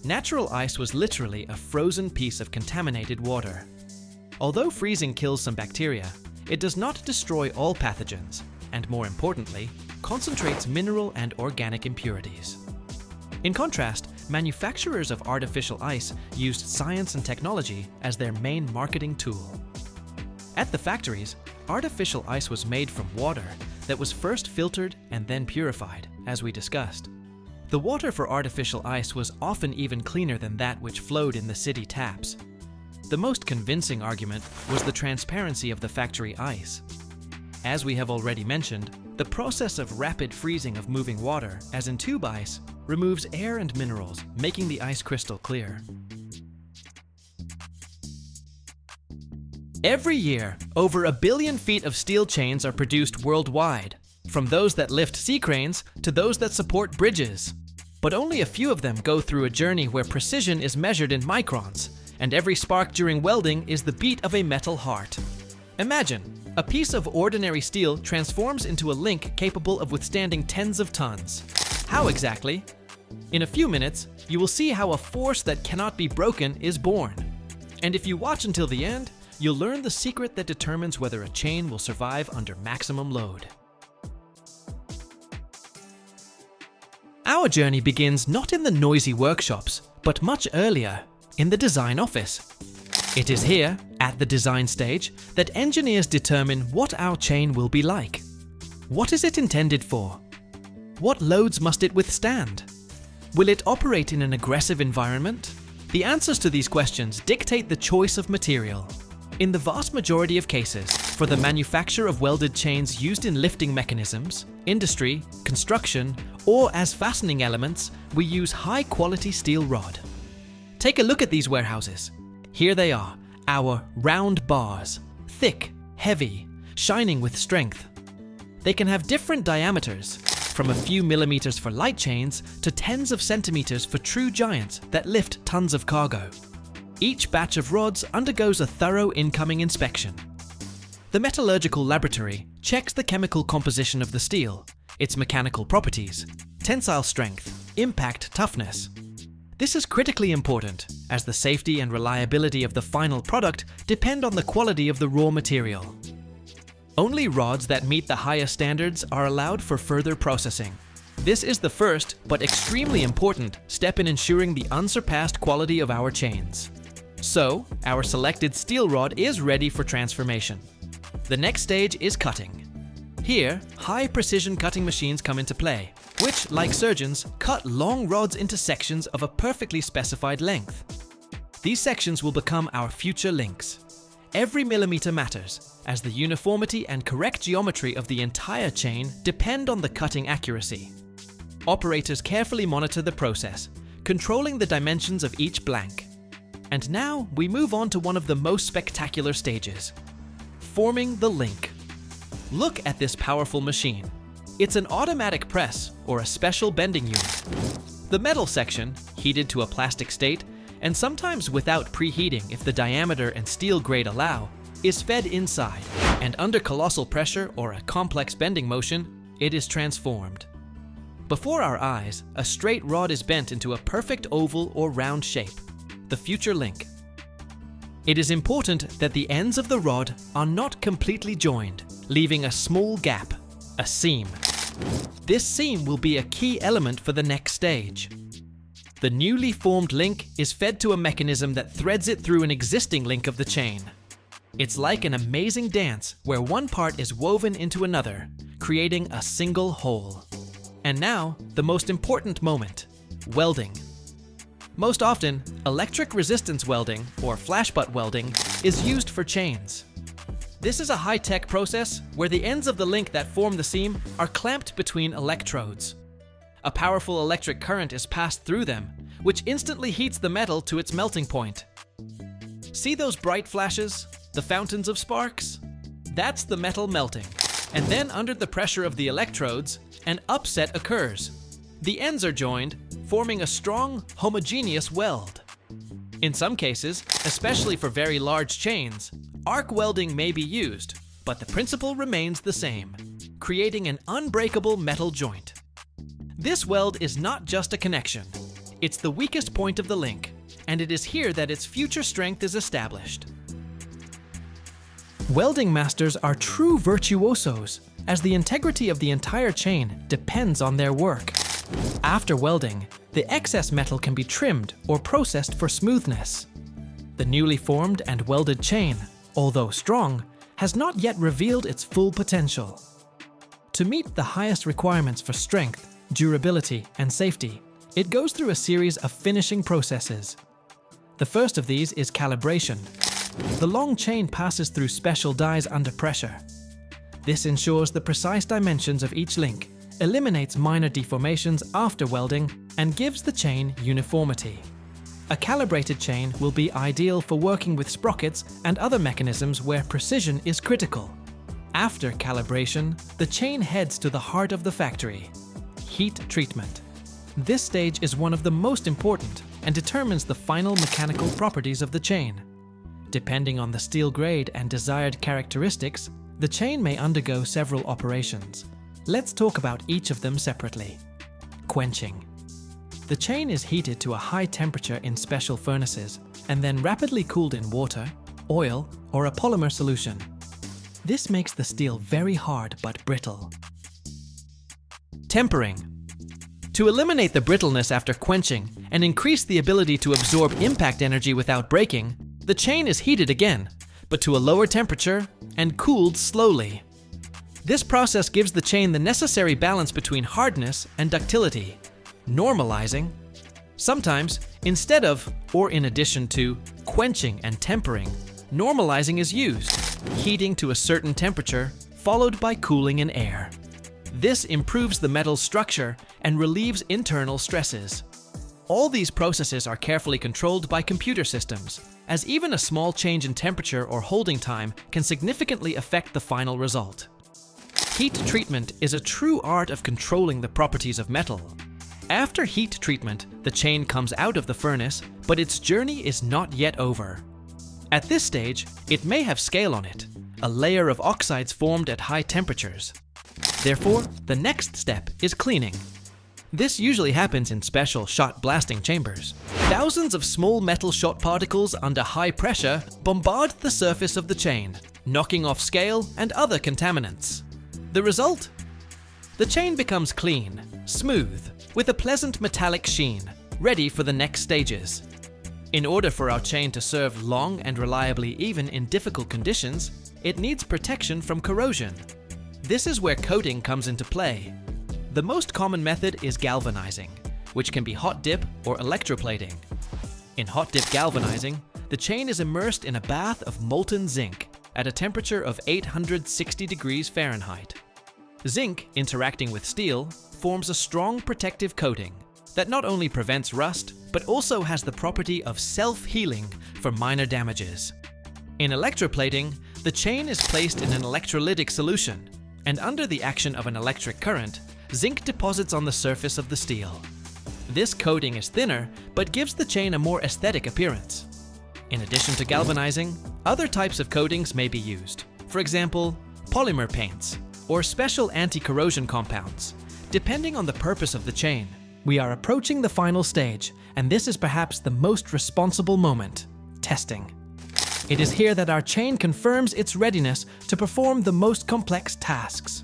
Natural ice was literally a frozen piece of contaminated water. Although freezing kills some bacteria, it does not destroy all pathogens, and more importantly, concentrates mineral and organic impurities. In contrast, manufacturers of artificial ice used science and technology as their main marketing tool. At the factories, artificial ice was made from water that was first filtered and then purified, as we discussed. The water for artificial ice was often even cleaner than that which flowed in the city taps. The most convincing argument was the transparency of the factory ice. As we have already mentioned, the process of rapid freezing of moving water, as in tube ice, removes air and minerals, making the ice crystal clear. Every year, over 1 billion feet of steel chains are produced worldwide, from those that lift sea cranes to those that support bridges. But only a few of them go through a journey where precision is measured in microns, and every spark during welding is the beat of a metal heart. Imagine, a piece of ordinary steel transforms into a link capable of withstanding tens of tons. How exactly? In a few minutes, you will see how a force that cannot be broken is born. And if you watch until the end, you'll learn the secret that determines whether a chain will survive under maximum load. Our journey begins not in the noisy workshops, but much earlier, in the design office. It is here, at the design stage, that engineers determine what our chain will be like. What is it intended for? What loads must it withstand? Will it operate in an aggressive environment? The answers to these questions dictate the choice of material. In the vast majority of cases, for the manufacture of welded chains used in lifting mechanisms, industry, construction, or as fastening elements, we use high-quality steel rod. Take a look at these warehouses. Here they are, our round bars, thick, heavy, shining with strength. They can have different diameters, from a few millimeters for light chains to tens of centimeters for true giants that lift tons of cargo. Each batch of rods undergoes a thorough incoming inspection. The metallurgical laboratory checks the chemical composition of the steel, its mechanical properties, tensile strength, impact toughness. This is critically important, as the safety and reliability of the final product depend on the quality of the raw material. Only rods that meet the highest standards are allowed for further processing. This is the first, but extremely important, step in ensuring the unsurpassed quality of our chains. So, our selected steel rod is ready for transformation. The next stage is cutting. Here, high-precision cutting machines come into play, which, like surgeons, cut long rods into sections of a perfectly specified length. These sections will become our future links. Every millimeter matters, as the uniformity and correct geometry of the entire chain depend on the cutting accuracy. Operators carefully monitor the process, controlling the dimensions of each blank. And now we move on to one of the most spectacular stages: forming the link. Look at this powerful machine. It's an automatic press or a special bending unit. The metal section, heated to a plastic state, and sometimes without preheating if the diameter and steel grade allow, is fed inside, and under colossal pressure or a complex bending motion, it is transformed. Before our eyes, a straight rod is bent into a perfect oval or round shape, the future link. It is important that the ends of the rod are not completely joined, leaving a small gap, a seam. This seam will be a key element for the next stage. The newly formed link is fed to a mechanism that threads it through an existing link of the chain. It's like an amazing dance where one part is woven into another, creating a single whole. And now, the most important moment: welding. Most often, electric resistance welding, or flash butt welding, is used for chains. This is a high-tech process where the ends of the link that form the seam are clamped between electrodes. A powerful electric current is passed through them, which instantly heats the metal to its melting point. See those bright flashes? The fountains of sparks? That's the metal melting. And then under the pressure of the electrodes, an upset occurs. The ends are joined, forming a strong, homogeneous weld. In some cases, especially for very large chains, arc welding may be used, but the principle remains the same, creating an unbreakable metal joint. This weld is not just a connection. It's the weakest point of the link, and it is here that its future strength is established. Welding masters are true virtuosos, as the integrity of the entire chain depends on their work. After welding, the excess metal can be trimmed or processed for smoothness. The newly formed and welded chain, although strong, has not yet revealed its full potential. To meet the highest requirements for strength, durability, and safety, it goes through a series of finishing processes. The first of these is calibration. The long chain passes through special dies under pressure. This ensures the precise dimensions of each link, eliminates minor deformations after welding, and gives the chain uniformity. A calibrated chain will be ideal for working with sprockets and other mechanisms where precision is critical. After calibration, the chain heads to the heart of the factory: heat treatment. This stage is one of the most important and determines the final mechanical properties of the chain. Depending on the steel grade and desired characteristics, the chain may undergo several operations. Let's talk about each of them separately. Quenching. The chain is heated to a high temperature in special furnaces and then rapidly cooled in water, oil, or a polymer solution. This makes the steel very hard but brittle. Tempering. To eliminate the brittleness after quenching and increase the ability to absorb impact energy without breaking, the chain is heated again, but to a lower temperature and cooled slowly. This process gives the chain the necessary balance between hardness and ductility, normalizing. Sometimes, instead of, or in addition to, quenching and tempering, normalizing is used, heating to a certain temperature, followed by cooling in air. This improves the metal's structure and relieves internal stresses. All these processes are carefully controlled by computer systems, as even a small change in temperature or holding time can significantly affect the final result. Heat treatment is a true art of controlling the properties of metal. After heat treatment, the chain comes out of the furnace, but its journey is not yet over. At this stage, it may have scale on it, a layer of oxides formed at high temperatures. Therefore, the next step is cleaning. This usually happens in special shot blasting chambers. Thousands of small metal shot particles under high pressure bombard the surface of the chain, knocking off scale and other contaminants. The result? The chain becomes clean, smooth, with a pleasant metallic sheen, ready for the next stages. In order for our chain to serve long and reliably even in difficult conditions, it needs protection from corrosion. This is where coating comes into play. The most common method is galvanizing, which can be hot dip or electroplating. In hot dip galvanizing, the chain is immersed in a bath of molten zinc at a temperature of 860 degrees Fahrenheit. Zinc, interacting with steel, forms a strong protective coating that not only prevents rust, but also has the property of self-healing for minor damages. In electroplating, the chain is placed in an electrolytic solution, and under the action of an electric current, zinc deposits on the surface of the steel. This coating is thinner, but gives the chain a more aesthetic appearance. In addition to galvanizing, other types of coatings may be used. For example, polymer paints, or special anti-corrosion compounds, depending on the purpose of the chain. We are approaching the final stage, and this is perhaps the most responsible moment: testing. It is here that our chain confirms its readiness to perform the most complex tasks.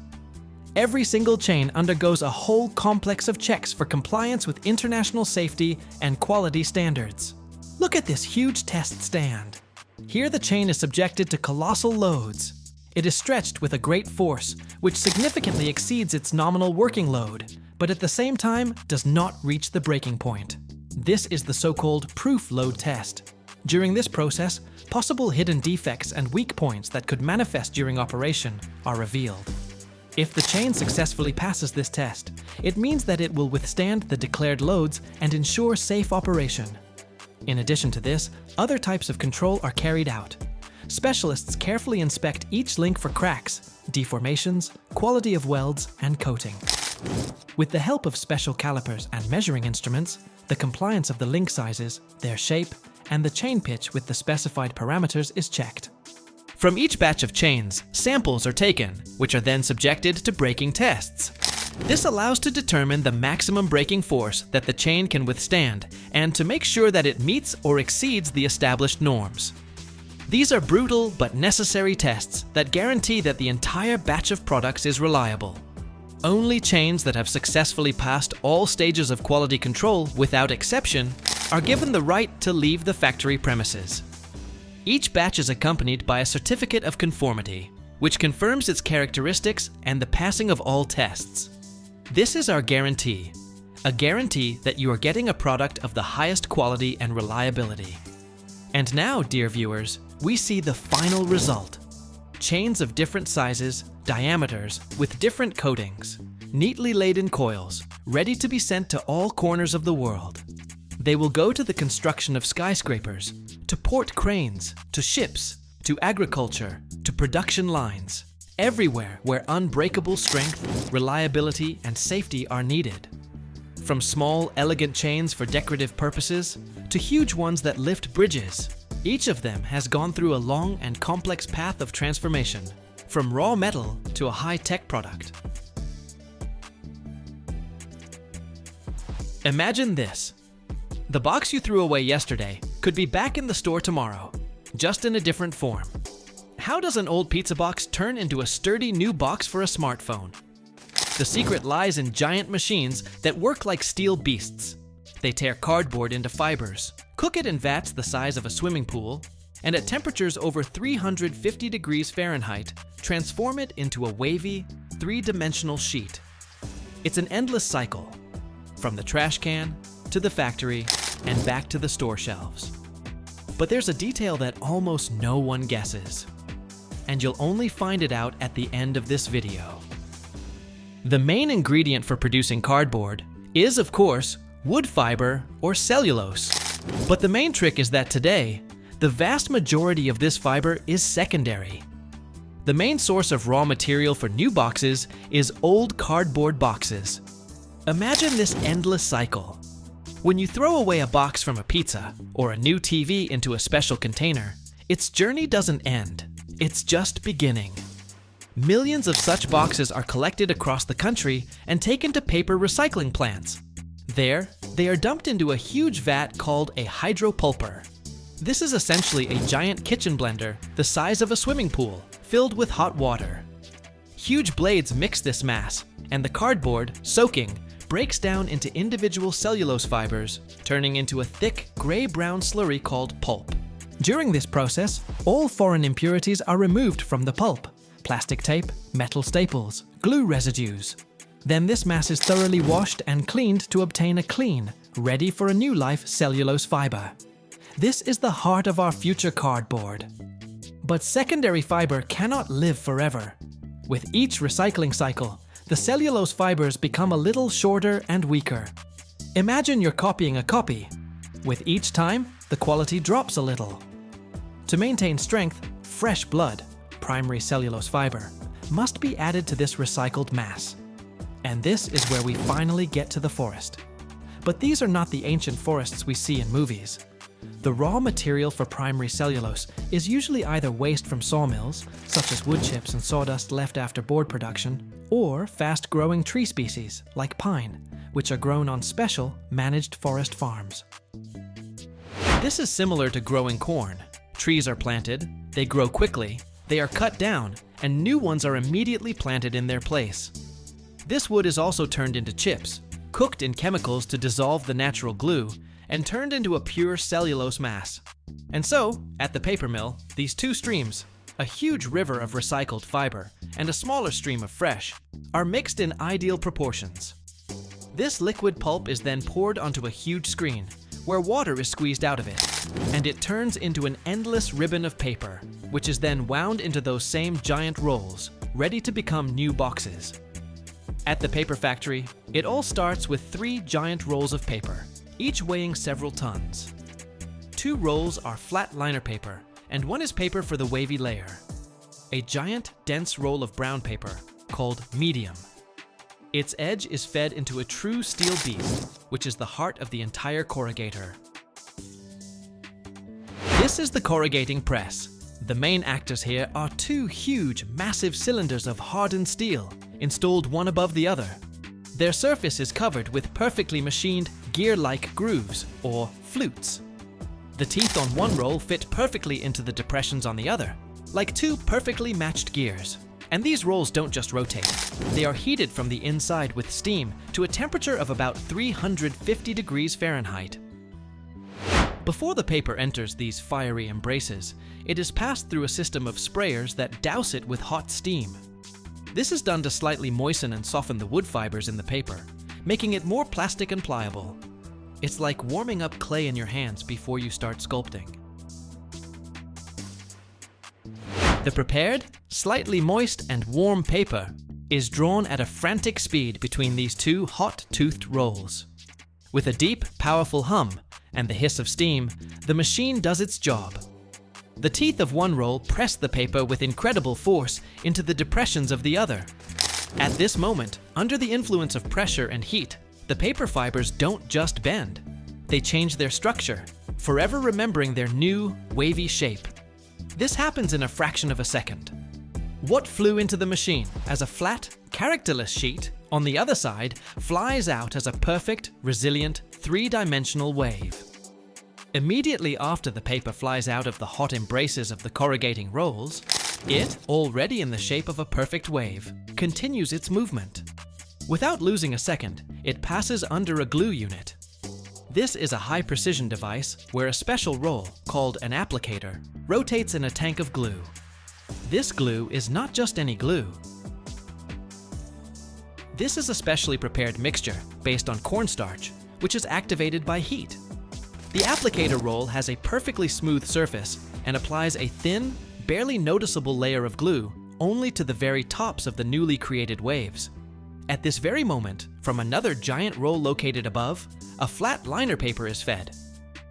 Every single chain undergoes a whole complex of checks for compliance with international safety and quality standards. Look at this huge test stand. Here the chain is subjected to colossal loads. It is stretched with a great force, which significantly exceeds its nominal working load, but at the same time does not reach the breaking point. This is the so-called proof load test. During this process, possible hidden defects and weak points that could manifest during operation are revealed. If the chain successfully passes this test, it means that it will withstand the declared loads and ensure safe operation. In addition to this, other types of control are carried out. Specialists carefully inspect each link for cracks, deformations, quality of welds, and coating. With the help of special calipers and measuring instruments, the compliance of the link sizes, their shape, and the chain pitch with the specified parameters is checked. From each batch of chains, samples are taken, which are then subjected to breaking tests. This allows to determine the maximum breaking force that the chain can withstand and to make sure that it meets or exceeds the established norms. These are brutal but necessary tests that guarantee that the entire batch of products is reliable. Only chains that have successfully passed all stages of quality control without exception are given the right to leave the factory premises. Each batch is accompanied by a certificate of conformity, which confirms its characteristics and the passing of all tests. This is our guarantee, a guarantee that you are getting a product of the highest quality and reliability. And now, dear viewers, we see the final result. Chains of different sizes, diameters, with different coatings, neatly laid in coils, ready to be sent to all corners of the world. They will go to the construction of skyscrapers, to port cranes, to ships, to agriculture, to production lines, everywhere where unbreakable strength, reliability, and safety are needed. From small, elegant chains for decorative purposes to huge ones that lift bridges, each of them has gone through a long and complex path of transformation, from raw metal to a high-tech product. Imagine this. The box you threw away yesterday could be back in the store tomorrow, just in a different form. How does an old pizza box turn into a sturdy new box for a smartphone? The secret lies in giant machines that work like steel beasts. They tear cardboard into fibers, cook it in vats the size of a swimming pool, and at temperatures over 350 degrees Fahrenheit, transform it into a wavy, three-dimensional sheet. It's an endless cycle, from the trash can to the factory and back to the store shelves. But there's a detail that almost no one guesses, and you'll only find it out at the end of this video. The main ingredient for producing cardboard is, of course, wood fiber or cellulose. But the main trick is that today, the vast majority of this fiber is secondary. The main source of raw material for new boxes is old cardboard boxes. Imagine this endless cycle. When you throw away a box from a pizza or a new TV into a special container, its journey doesn't end. It's just beginning. Millions of such boxes are collected across the country and taken to paper recycling plants. There, they are dumped into a huge vat called a hydropulper. This is essentially a giant kitchen blender the size of a swimming pool, filled with hot water. Huge blades mix this mass, and the cardboard, soaking, breaks down into individual cellulose fibers, turning into a thick, gray-brown slurry called pulp. During this process, all foreign impurities are removed from the pulp: plastic tape, metal staples, glue residues. Then this mass is thoroughly washed and cleaned to obtain a clean, ready for a new life cellulose fiber. This is the heart of our future cardboard. But secondary fiber cannot live forever. With each recycling cycle, the cellulose fibers become a little shorter and weaker. Imagine you're copying a copy. With each time, the quality drops a little. To maintain strength, fresh blood, primary cellulose fiber, must be added to this recycled mass. And this is where we finally get to the forest. But these are not the ancient forests we see in movies. The raw material for primary cellulose is usually either waste from sawmills, such as wood chips and sawdust left after board production, or fast-growing tree species, like pine, which are grown on special, managed forest farms. This is similar to growing corn. Trees are planted, they grow quickly, they are cut down, and new ones are immediately planted in their place. This wood is also turned into chips, cooked in chemicals to dissolve the natural glue, and turned into a pure cellulose mass. And so, at the paper mill, these two streams, a huge river of recycled fiber and a smaller stream of fresh, are mixed in ideal proportions. This liquid pulp is then poured onto a huge screen, where water is squeezed out of it, and it turns into an endless ribbon of paper, which is then wound into those same giant rolls, ready to become new boxes. At the paper factory, it all starts with 3 giant rolls of paper, each weighing several tons. 2 rolls are flat liner paper, and 1 is paper for the wavy layer. A giant, dense roll of brown paper, called medium. Its edge is fed into a true steel beast, which is the heart of the entire corrugator. This is the corrugating press. The main actors here are 2 huge, massive cylinders of hardened steel, installed one above the other. Their surface is covered with perfectly machined, gear-like grooves, or flutes. The teeth on one roll fit perfectly into the depressions on the other, like 2 perfectly matched gears. And these rolls don't just rotate. They are heated from the inside with steam to a temperature of about 350 degrees Fahrenheit. Before the paper enters these fiery embraces, it is passed through a system of sprayers that douse it with hot steam. This is done to slightly moisten and soften the wood fibers in the paper, making it more plastic and pliable. It's like warming up clay in your hands before you start sculpting. The prepared, slightly moist and warm paper is drawn at a frantic speed between these 2 hot-toothed rolls. With a deep, powerful hum and the hiss of steam, the machine does its job. The teeth of one roll press the paper with incredible force into the depressions of the other. At this moment, under the influence of pressure and heat, the paper fibers don't just bend. They change their structure, forever remembering their new, wavy shape. This happens in a fraction of a second. What flew into the machine as a flat, characterless sheet, on the other side, flies out as a perfect, resilient, 3-dimensional wave. Immediately after the paper flies out of the hot embraces of the corrugating rolls, it, already in the shape of a perfect wave, continues its movement. Without losing a second, it passes under a glue unit. This is a high-precision device where a special roll, called an applicator, rotates in a tank of glue. This glue is not just any glue. This is a specially prepared mixture based on cornstarch, which is activated by heat. The applicator roll has a perfectly smooth surface and applies a thin, barely noticeable layer of glue only to the very tops of the newly created waves. At this very moment, from another giant roll located above, a flat liner paper is fed.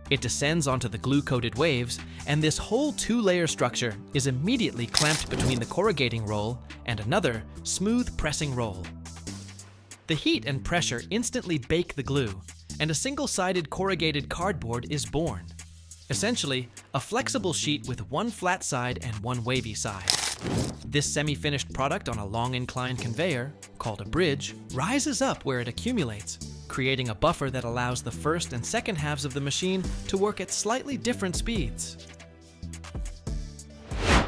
It descends onto the glue-coated waves, and this whole 2-layer structure is immediately clamped between the corrugating roll and another, smooth pressing roll. The heat and pressure instantly bake the glue, and a single-sided corrugated cardboard is born. Essentially, a flexible sheet with 1 flat side and 1 wavy side. This semi-finished product on a long inclined conveyor, called a bridge, rises up where it accumulates, creating a buffer that allows the first and second halves of the machine to work at slightly different speeds.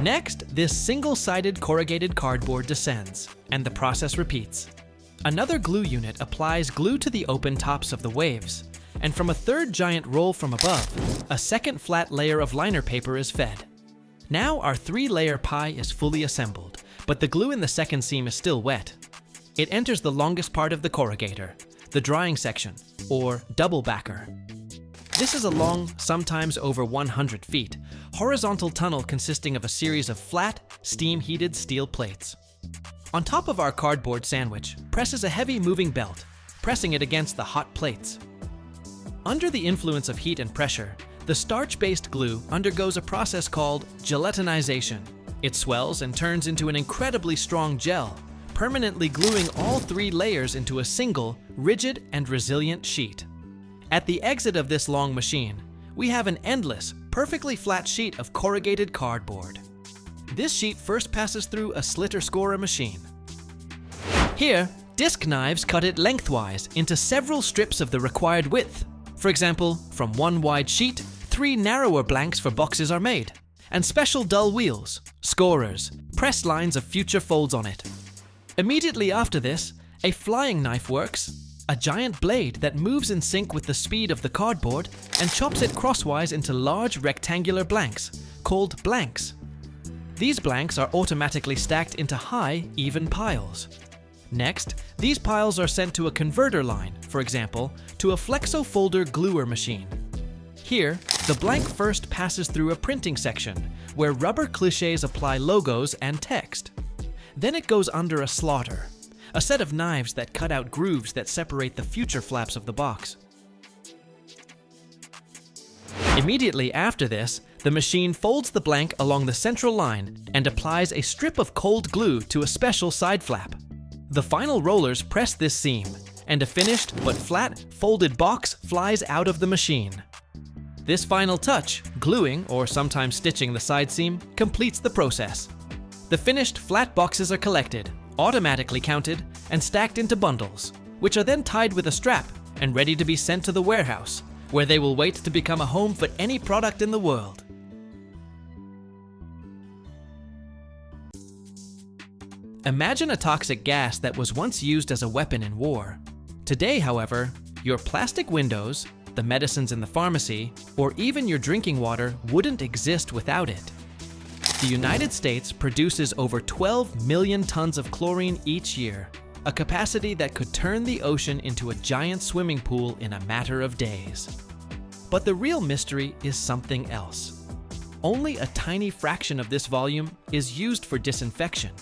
Next, this single-sided corrugated cardboard descends, and the process repeats. Another glue unit applies glue to the open tops of the waves, and from a third giant roll from above, a second flat layer of liner paper is fed. Now our 3-layer pie is fully assembled, but the glue in the second seam is still wet. It enters the longest part of the corrugator, the drying section, or double backer. This is a long, sometimes over 100 feet, horizontal tunnel consisting of a series of flat, steam-heated steel plates. On top of our cardboard sandwich presses a heavy moving belt, pressing it against the hot plates. Under the influence of heat and pressure, the starch-based glue undergoes a process called gelatinization. It swells and turns into an incredibly strong gel, permanently gluing all 3 layers into a single, rigid and resilient sheet. At the exit of this long machine, we have an endless, perfectly flat sheet of corrugated cardboard. This sheet first passes through a slitter-scorer machine. Here, disc knives cut it lengthwise into several strips of the required width. For example, from one wide sheet, 3 narrower blanks for boxes are made, and special dull wheels, scorers, press lines of future folds on it. Immediately after this, a flying knife works, a giant blade that moves in sync with the speed of the cardboard and chops it crosswise into large rectangular blanks, called blanks. These blanks are automatically stacked into high, even piles. Next, these piles are sent to a converter line, for example, to a flexo-folder gluer machine. Here, the blank first passes through a printing section, where rubber clichés apply logos and text. Then it goes under a slaughter, a set of knives that cut out grooves that separate the future flaps of the box. Immediately after this, the machine folds the blank along the central line and applies a strip of cold glue to a special side flap. The final rollers press this seam, and a finished but flat, folded box flies out of the machine. This final touch, gluing or sometimes stitching the side seam, completes the process. The finished flat boxes are collected, automatically counted, and stacked into bundles, which are then tied with a strap and ready to be sent to the warehouse, where they will wait to become a home for any product in the world. Imagine a toxic gas that was once used as a weapon in war. Today, however, your plastic windows, the medicines in the pharmacy, or even your drinking water wouldn't exist without it. The United States produces over 12 million tons of chlorine each year, a capacity that could turn the ocean into a giant swimming pool in a matter of days. But the real mystery is something else. Only a tiny fraction of this volume is used for disinfection.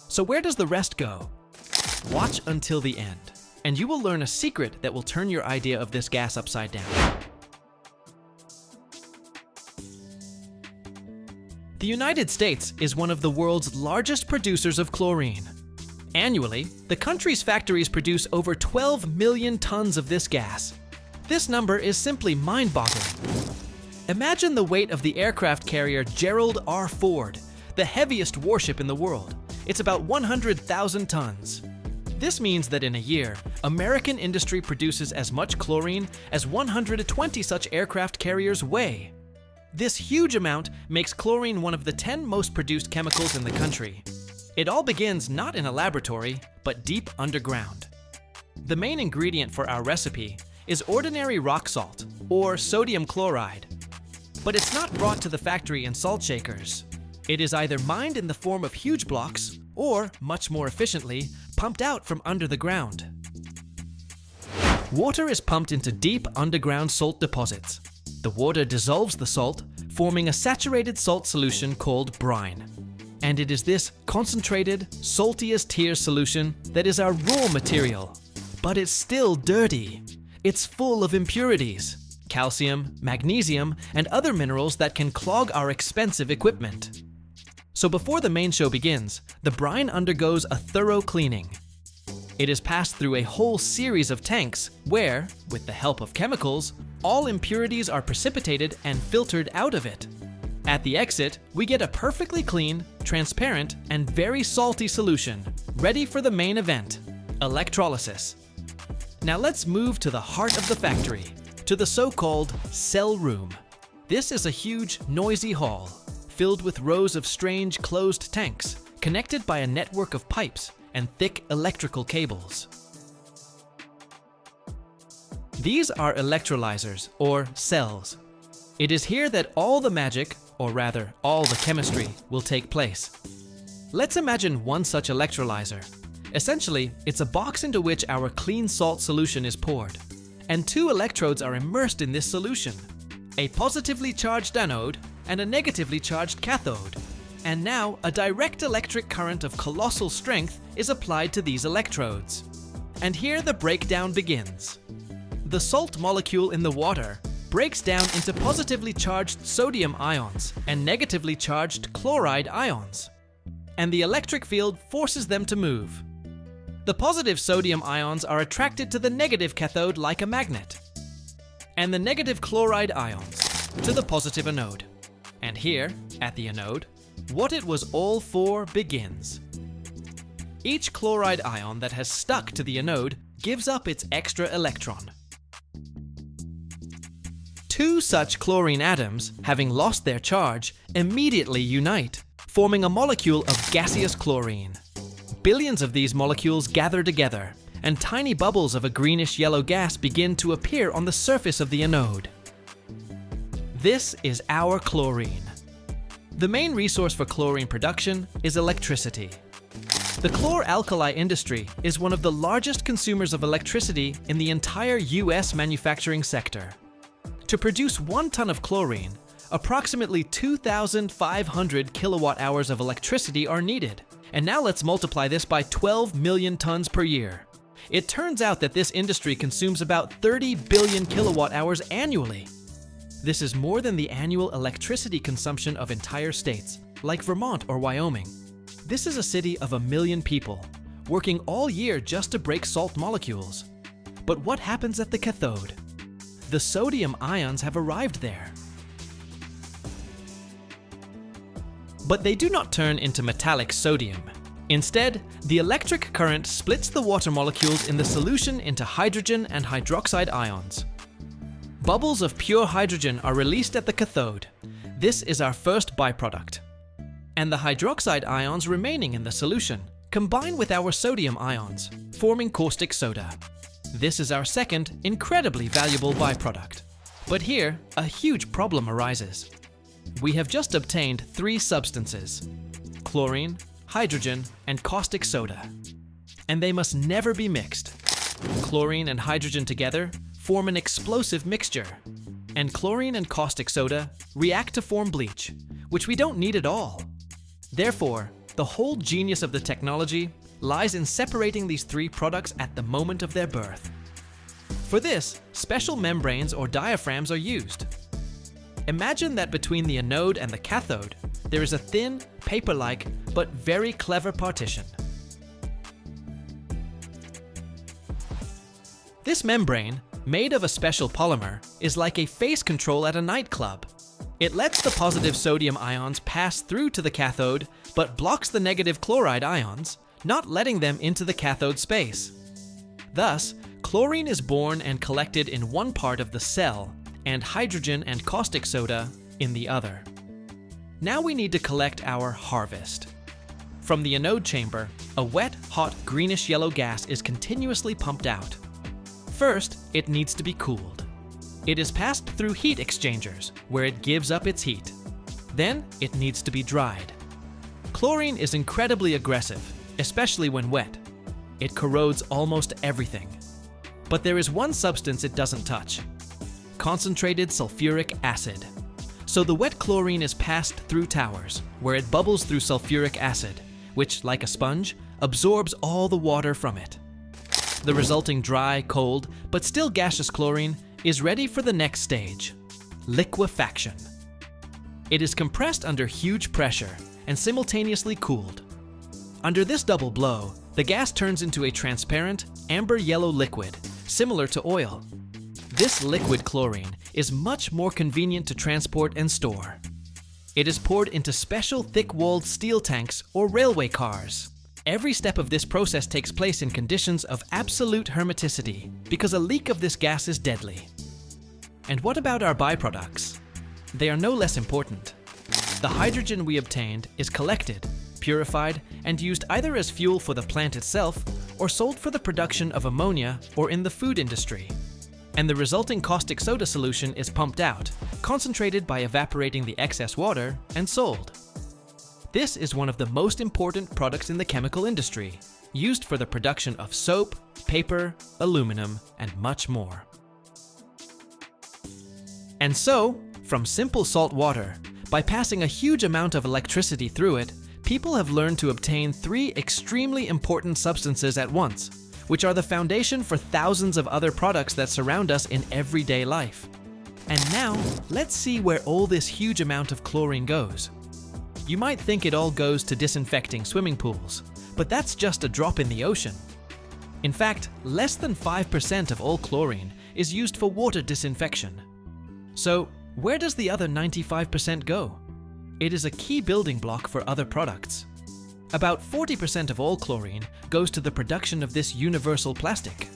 So where does the rest go? Watch until the end, and you will learn a secret that will turn your idea of this gas upside down. The United States is one of the world's largest producers of chlorine. Annually, the country's factories produce over 12 million tons of this gas. This number is simply mind-boggling. Imagine the weight of the aircraft carrier Gerald R. Ford, the heaviest warship in the world. It's about 100,000 tons. This means that in a year, American industry produces as much chlorine as 120 such aircraft carriers weigh. This huge amount makes chlorine one of the 10 most produced chemicals in the country. It all begins not in a laboratory, but deep underground. The main ingredient for our recipe is ordinary rock salt, or sodium chloride. But it's not brought to the factory in salt shakers. It is either mined in the form of huge blocks, or, much more efficiently, pumped out from under the ground. Water is pumped into deep underground salt deposits. The water dissolves the salt, forming a saturated salt solution called brine. And it is this concentrated, salty as tears solution that is our raw material. But it's still dirty. It's full of impurities, calcium, magnesium, and other minerals that can clog our expensive equipment. So before the main show begins, the brine undergoes a thorough cleaning. It is passed through a whole series of tanks where, with the help of chemicals, all impurities are precipitated and filtered out of it. At the exit, we get a perfectly clean, transparent, and very salty solution, ready for the main event, electrolysis. Now let's move to the heart of the factory, to the so-called cell room. This is a huge, noisy hall, filled with rows of strange closed tanks, connected by a network of pipes and thick electrical cables. These are electrolyzers, or cells. It is here that all the magic, or rather, all the chemistry, will take place. Let's imagine one such electrolyzer. Essentially, it's a box into which our clean salt solution is poured, and two electrodes are immersed in this solution, a positively charged anode and a negatively charged cathode. And now, a direct electric current of colossal strength is applied to these electrodes. And here the breakdown begins. The salt molecule in the water breaks down into positively charged sodium ions and negatively charged chloride ions, and the electric field forces them to move. The positive sodium ions are attracted to the negative cathode like a magnet, and the negative chloride ions to the positive anode. And here, at the anode, what it was all for begins. Each chloride ion that has stuck to the anode gives up its extra electron. Two such chlorine atoms, having lost their charge, immediately unite, forming a molecule of gaseous chlorine. Billions of these molecules gather together, and tiny bubbles of a greenish-yellow gas begin to appear on the surface of the anode. This is our chlorine. The main resource for chlorine production is electricity. The chlor-alkali industry is one of the largest consumers of electricity in the entire US manufacturing sector. To produce 1 ton of chlorine, approximately 2,500 kilowatt hours of electricity are needed. And now let's multiply this by 12 million tons per year. It turns out that this industry consumes about 30 billion kilowatt hours annually. This is more than the annual electricity consumption of entire states, like Vermont or Wyoming. This is a city of 1 million people, working all year just to break salt molecules. But what happens at the cathode? The sodium ions have arrived there. But they do not turn into metallic sodium. Instead, the electric current splits the water molecules in the solution into hydrogen and hydroxide ions. Bubbles of pure hydrogen are released at the cathode. This is our first byproduct. And the hydroxide ions remaining in the solution combine with our sodium ions, forming caustic soda. This is our second, incredibly valuable byproduct. But here, a huge problem arises. We have just obtained 3 substances: chlorine, hydrogen, and caustic soda. And they must never be mixed. Chlorine and hydrogen together form an explosive mixture. And chlorine and caustic soda react to form bleach, which we don't need at all. Therefore, the whole genius of the technology lies in separating these 3 products at the moment of their birth. For this, special membranes or diaphragms are used. Imagine that between the anode and the cathode, there is a thin, paper-like, but very clever partition. This membrane, made of a special polymer, is like a face control at a nightclub. It lets the positive sodium ions pass through to the cathode, but blocks the negative chloride ions, not letting them into the cathode space. Thus, chlorine is born and collected in one part of the cell, and hydrogen and caustic soda in the other. Now we need to collect our harvest. From the anode chamber, a wet, hot, greenish-yellow gas is continuously pumped out. First, it needs to be cooled. It is passed through heat exchangers, where it gives up its heat. Then, it needs to be dried. Chlorine is incredibly aggressive, especially when wet. It corrodes almost everything. But there is one substance it doesn't touch: concentrated sulfuric acid. So the wet chlorine is passed through towers, where it bubbles through sulfuric acid, which, like a sponge, absorbs all the water from it. The resulting dry, cold, but still gaseous chlorine is ready for the next stage: liquefaction. It is compressed under huge pressure and simultaneously cooled. Under this double blow, the gas turns into a transparent, amber-yellow liquid, similar to oil. This liquid chlorine is much more convenient to transport and store. It is poured into special thick-walled steel tanks or railway cars. Every step of this process takes place in conditions of absolute hermeticity because a leak of this gas is deadly. And what about our byproducts? They are no less important. The hydrogen we obtained is collected, purified, and used either as fuel for the plant itself or sold for the production of ammonia or in the food industry. And the resulting caustic soda solution is pumped out, concentrated by evaporating the excess water, and sold. This is one of the most important products in the chemical industry, used for the production of soap, paper, aluminum, and much more. And so, from simple salt water, by passing a huge amount of electricity through it, people have learned to obtain 3 extremely important substances at once, which are the foundation for thousands of other products that surround us in everyday life. And now, let's see where all this huge amount of chlorine goes. You might think it all goes to disinfecting swimming pools, but that's just a drop in the ocean. In fact, less than 5% of all chlorine is used for water disinfection. So, where does the other 95% go? It is a key building block for other products. About 40% of all chlorine goes to the production of this universal plastic.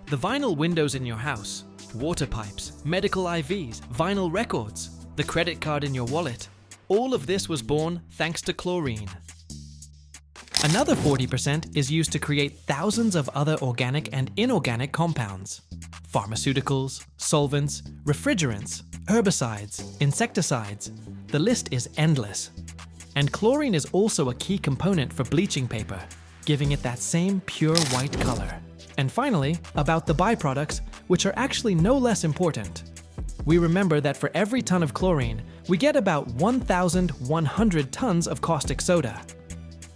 The vinyl windows in your house, water pipes, medical IVs, vinyl records, the credit card in your wallet, all of this was born thanks to chlorine. Another 40% is used to create thousands of other organic and inorganic compounds. Pharmaceuticals, solvents, refrigerants, herbicides, insecticides. The list is endless. And chlorine is also a key component for bleaching paper, giving it that same pure white color. And finally, about the byproducts, which are actually no less important. We remember that for every ton of chlorine, we get about 1,100 tons of caustic soda.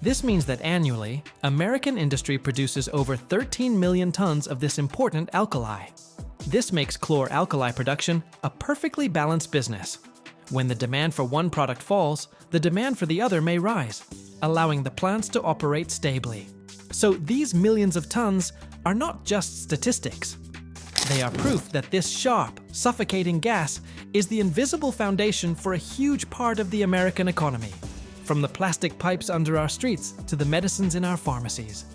This means that annually, American industry produces over 13 million tons of this important alkali. This makes chlor-alkali production a perfectly balanced business. When the demand for one product falls, the demand for the other may rise, allowing the plants to operate stably. So these millions of tons are not just statistics. They are proof that this sharp, suffocating gas is the invisible foundation for a huge part of the American economy, from the plastic pipes under our streets to the medicines in our pharmacies.